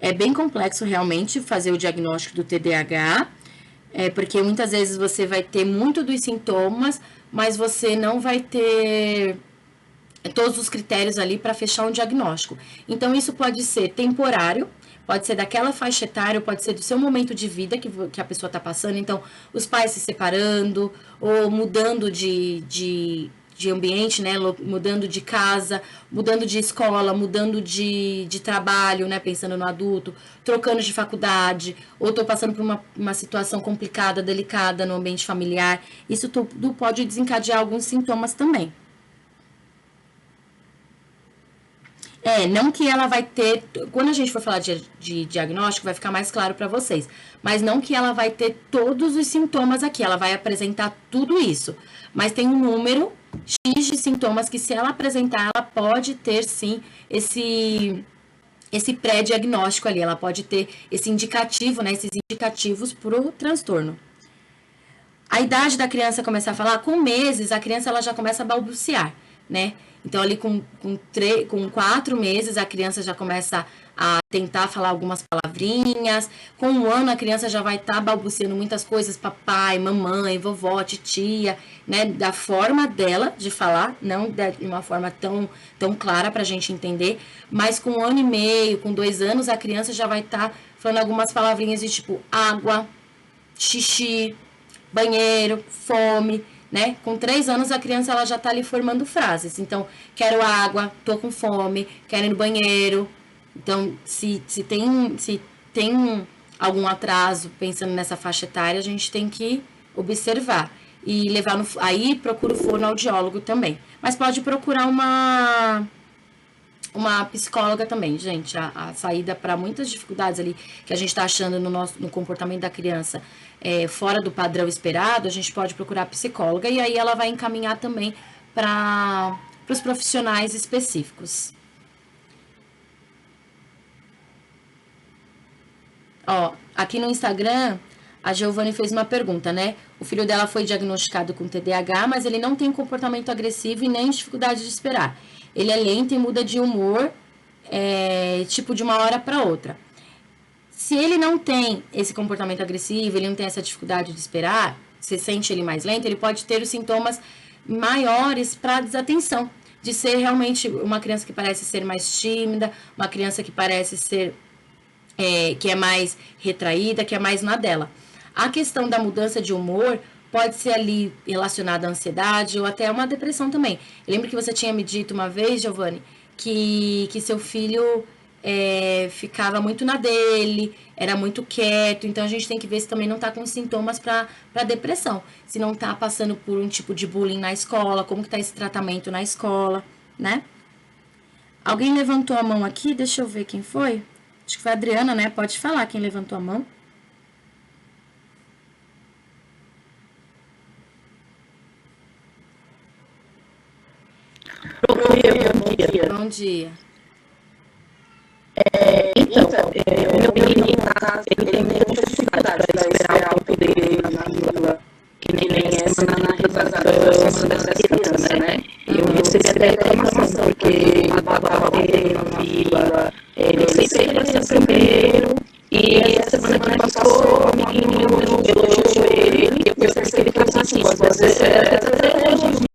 É bem complexo realmente fazer o diagnóstico do TDAH, porque muitas vezes você vai ter muito dos sintomas, mas você não vai ter todos os critérios ali para fechar um diagnóstico. Então, isso pode ser temporário, pode ser daquela faixa etária, pode ser do seu momento de vida que a pessoa está passando. Então, os pais se separando ou mudando de ambiente, né? Mudando de casa, mudando de escola, mudando de trabalho, né? Pensando no adulto, trocando de faculdade, ou estou passando por uma situação complicada, delicada no ambiente familiar. Isso tudo pode desencadear alguns sintomas também. Não que ela vai ter... Quando a gente for falar de diagnóstico, vai ficar mais claro para vocês. Mas não que ela vai ter todos os sintomas aqui. Ela vai apresentar tudo isso. Mas tem um número X de sintomas que, se ela apresentar, ela pode ter, sim, esse pré-diagnóstico ali. Ela pode ter esse indicativo, né? Esses indicativos para o transtorno. A idade da criança começar a falar, com meses, a criança ela já começa a balbuciar, né? Então, ali com 4 meses, a criança já começa a tentar falar algumas palavrinhas. Com 1 ano, a criança já vai estar balbuciando muitas coisas, papai, mamãe, vovó, titia, né? Da forma dela de falar, não de uma forma tão clara para a gente entender. Mas com 1 ano e meio, com 2 anos, a criança já vai estar falando algumas palavrinhas de tipo água, xixi, banheiro, fome, né? Com 3 anos, a criança ela já está ali formando frases. Então, quero água, tô com fome, quero ir no banheiro. Então, se tem algum atraso pensando nessa faixa etária, a gente tem que observar. E levar aí procura o fonoaudiólogo também. Mas pode procurar uma psicóloga também, gente. A saída para muitas dificuldades ali que a gente está achando no comportamento da criança fora do padrão esperado, a gente pode procurar a psicóloga e aí ela vai encaminhar também para os profissionais específicos. Aqui no Instagram, a Giovanni fez uma pergunta, né? O filho dela foi diagnosticado com TDAH, mas ele não tem comportamento agressivo e nem dificuldade de esperar. Ele é lento e muda de humor, tipo de uma hora para outra. Se ele não tem esse comportamento agressivo, ele não tem essa dificuldade de esperar, você sente ele mais lento, ele pode ter os sintomas maiores para desatenção, de ser realmente uma criança que parece ser mais tímida, uma criança que parece ser, que é mais retraída, que é mais na dela. A questão da mudança de humor pode ser ali relacionada à ansiedade ou até uma depressão também. Eu lembro que você tinha me dito uma vez, Giovanni, que seu filho ficava muito na dele, era muito quieto. Então, a gente tem que ver se também não está com sintomas para depressão. Se não está passando por um tipo de bullying na escola, como que está esse tratamento na escola, né? Alguém levantou a mão aqui, deixa eu ver quem foi. Acho que foi a Adriana, né? Pode falar quem levantou a mão. Bom dia. Então, o meu menino, ele tem muita dificuldade para esperar o tempo dele na fila, que nem essa na representação dessa criança, né? Eu recebi até reclamação, porque a babá dele na fila, ele sempre ia ser primeiro,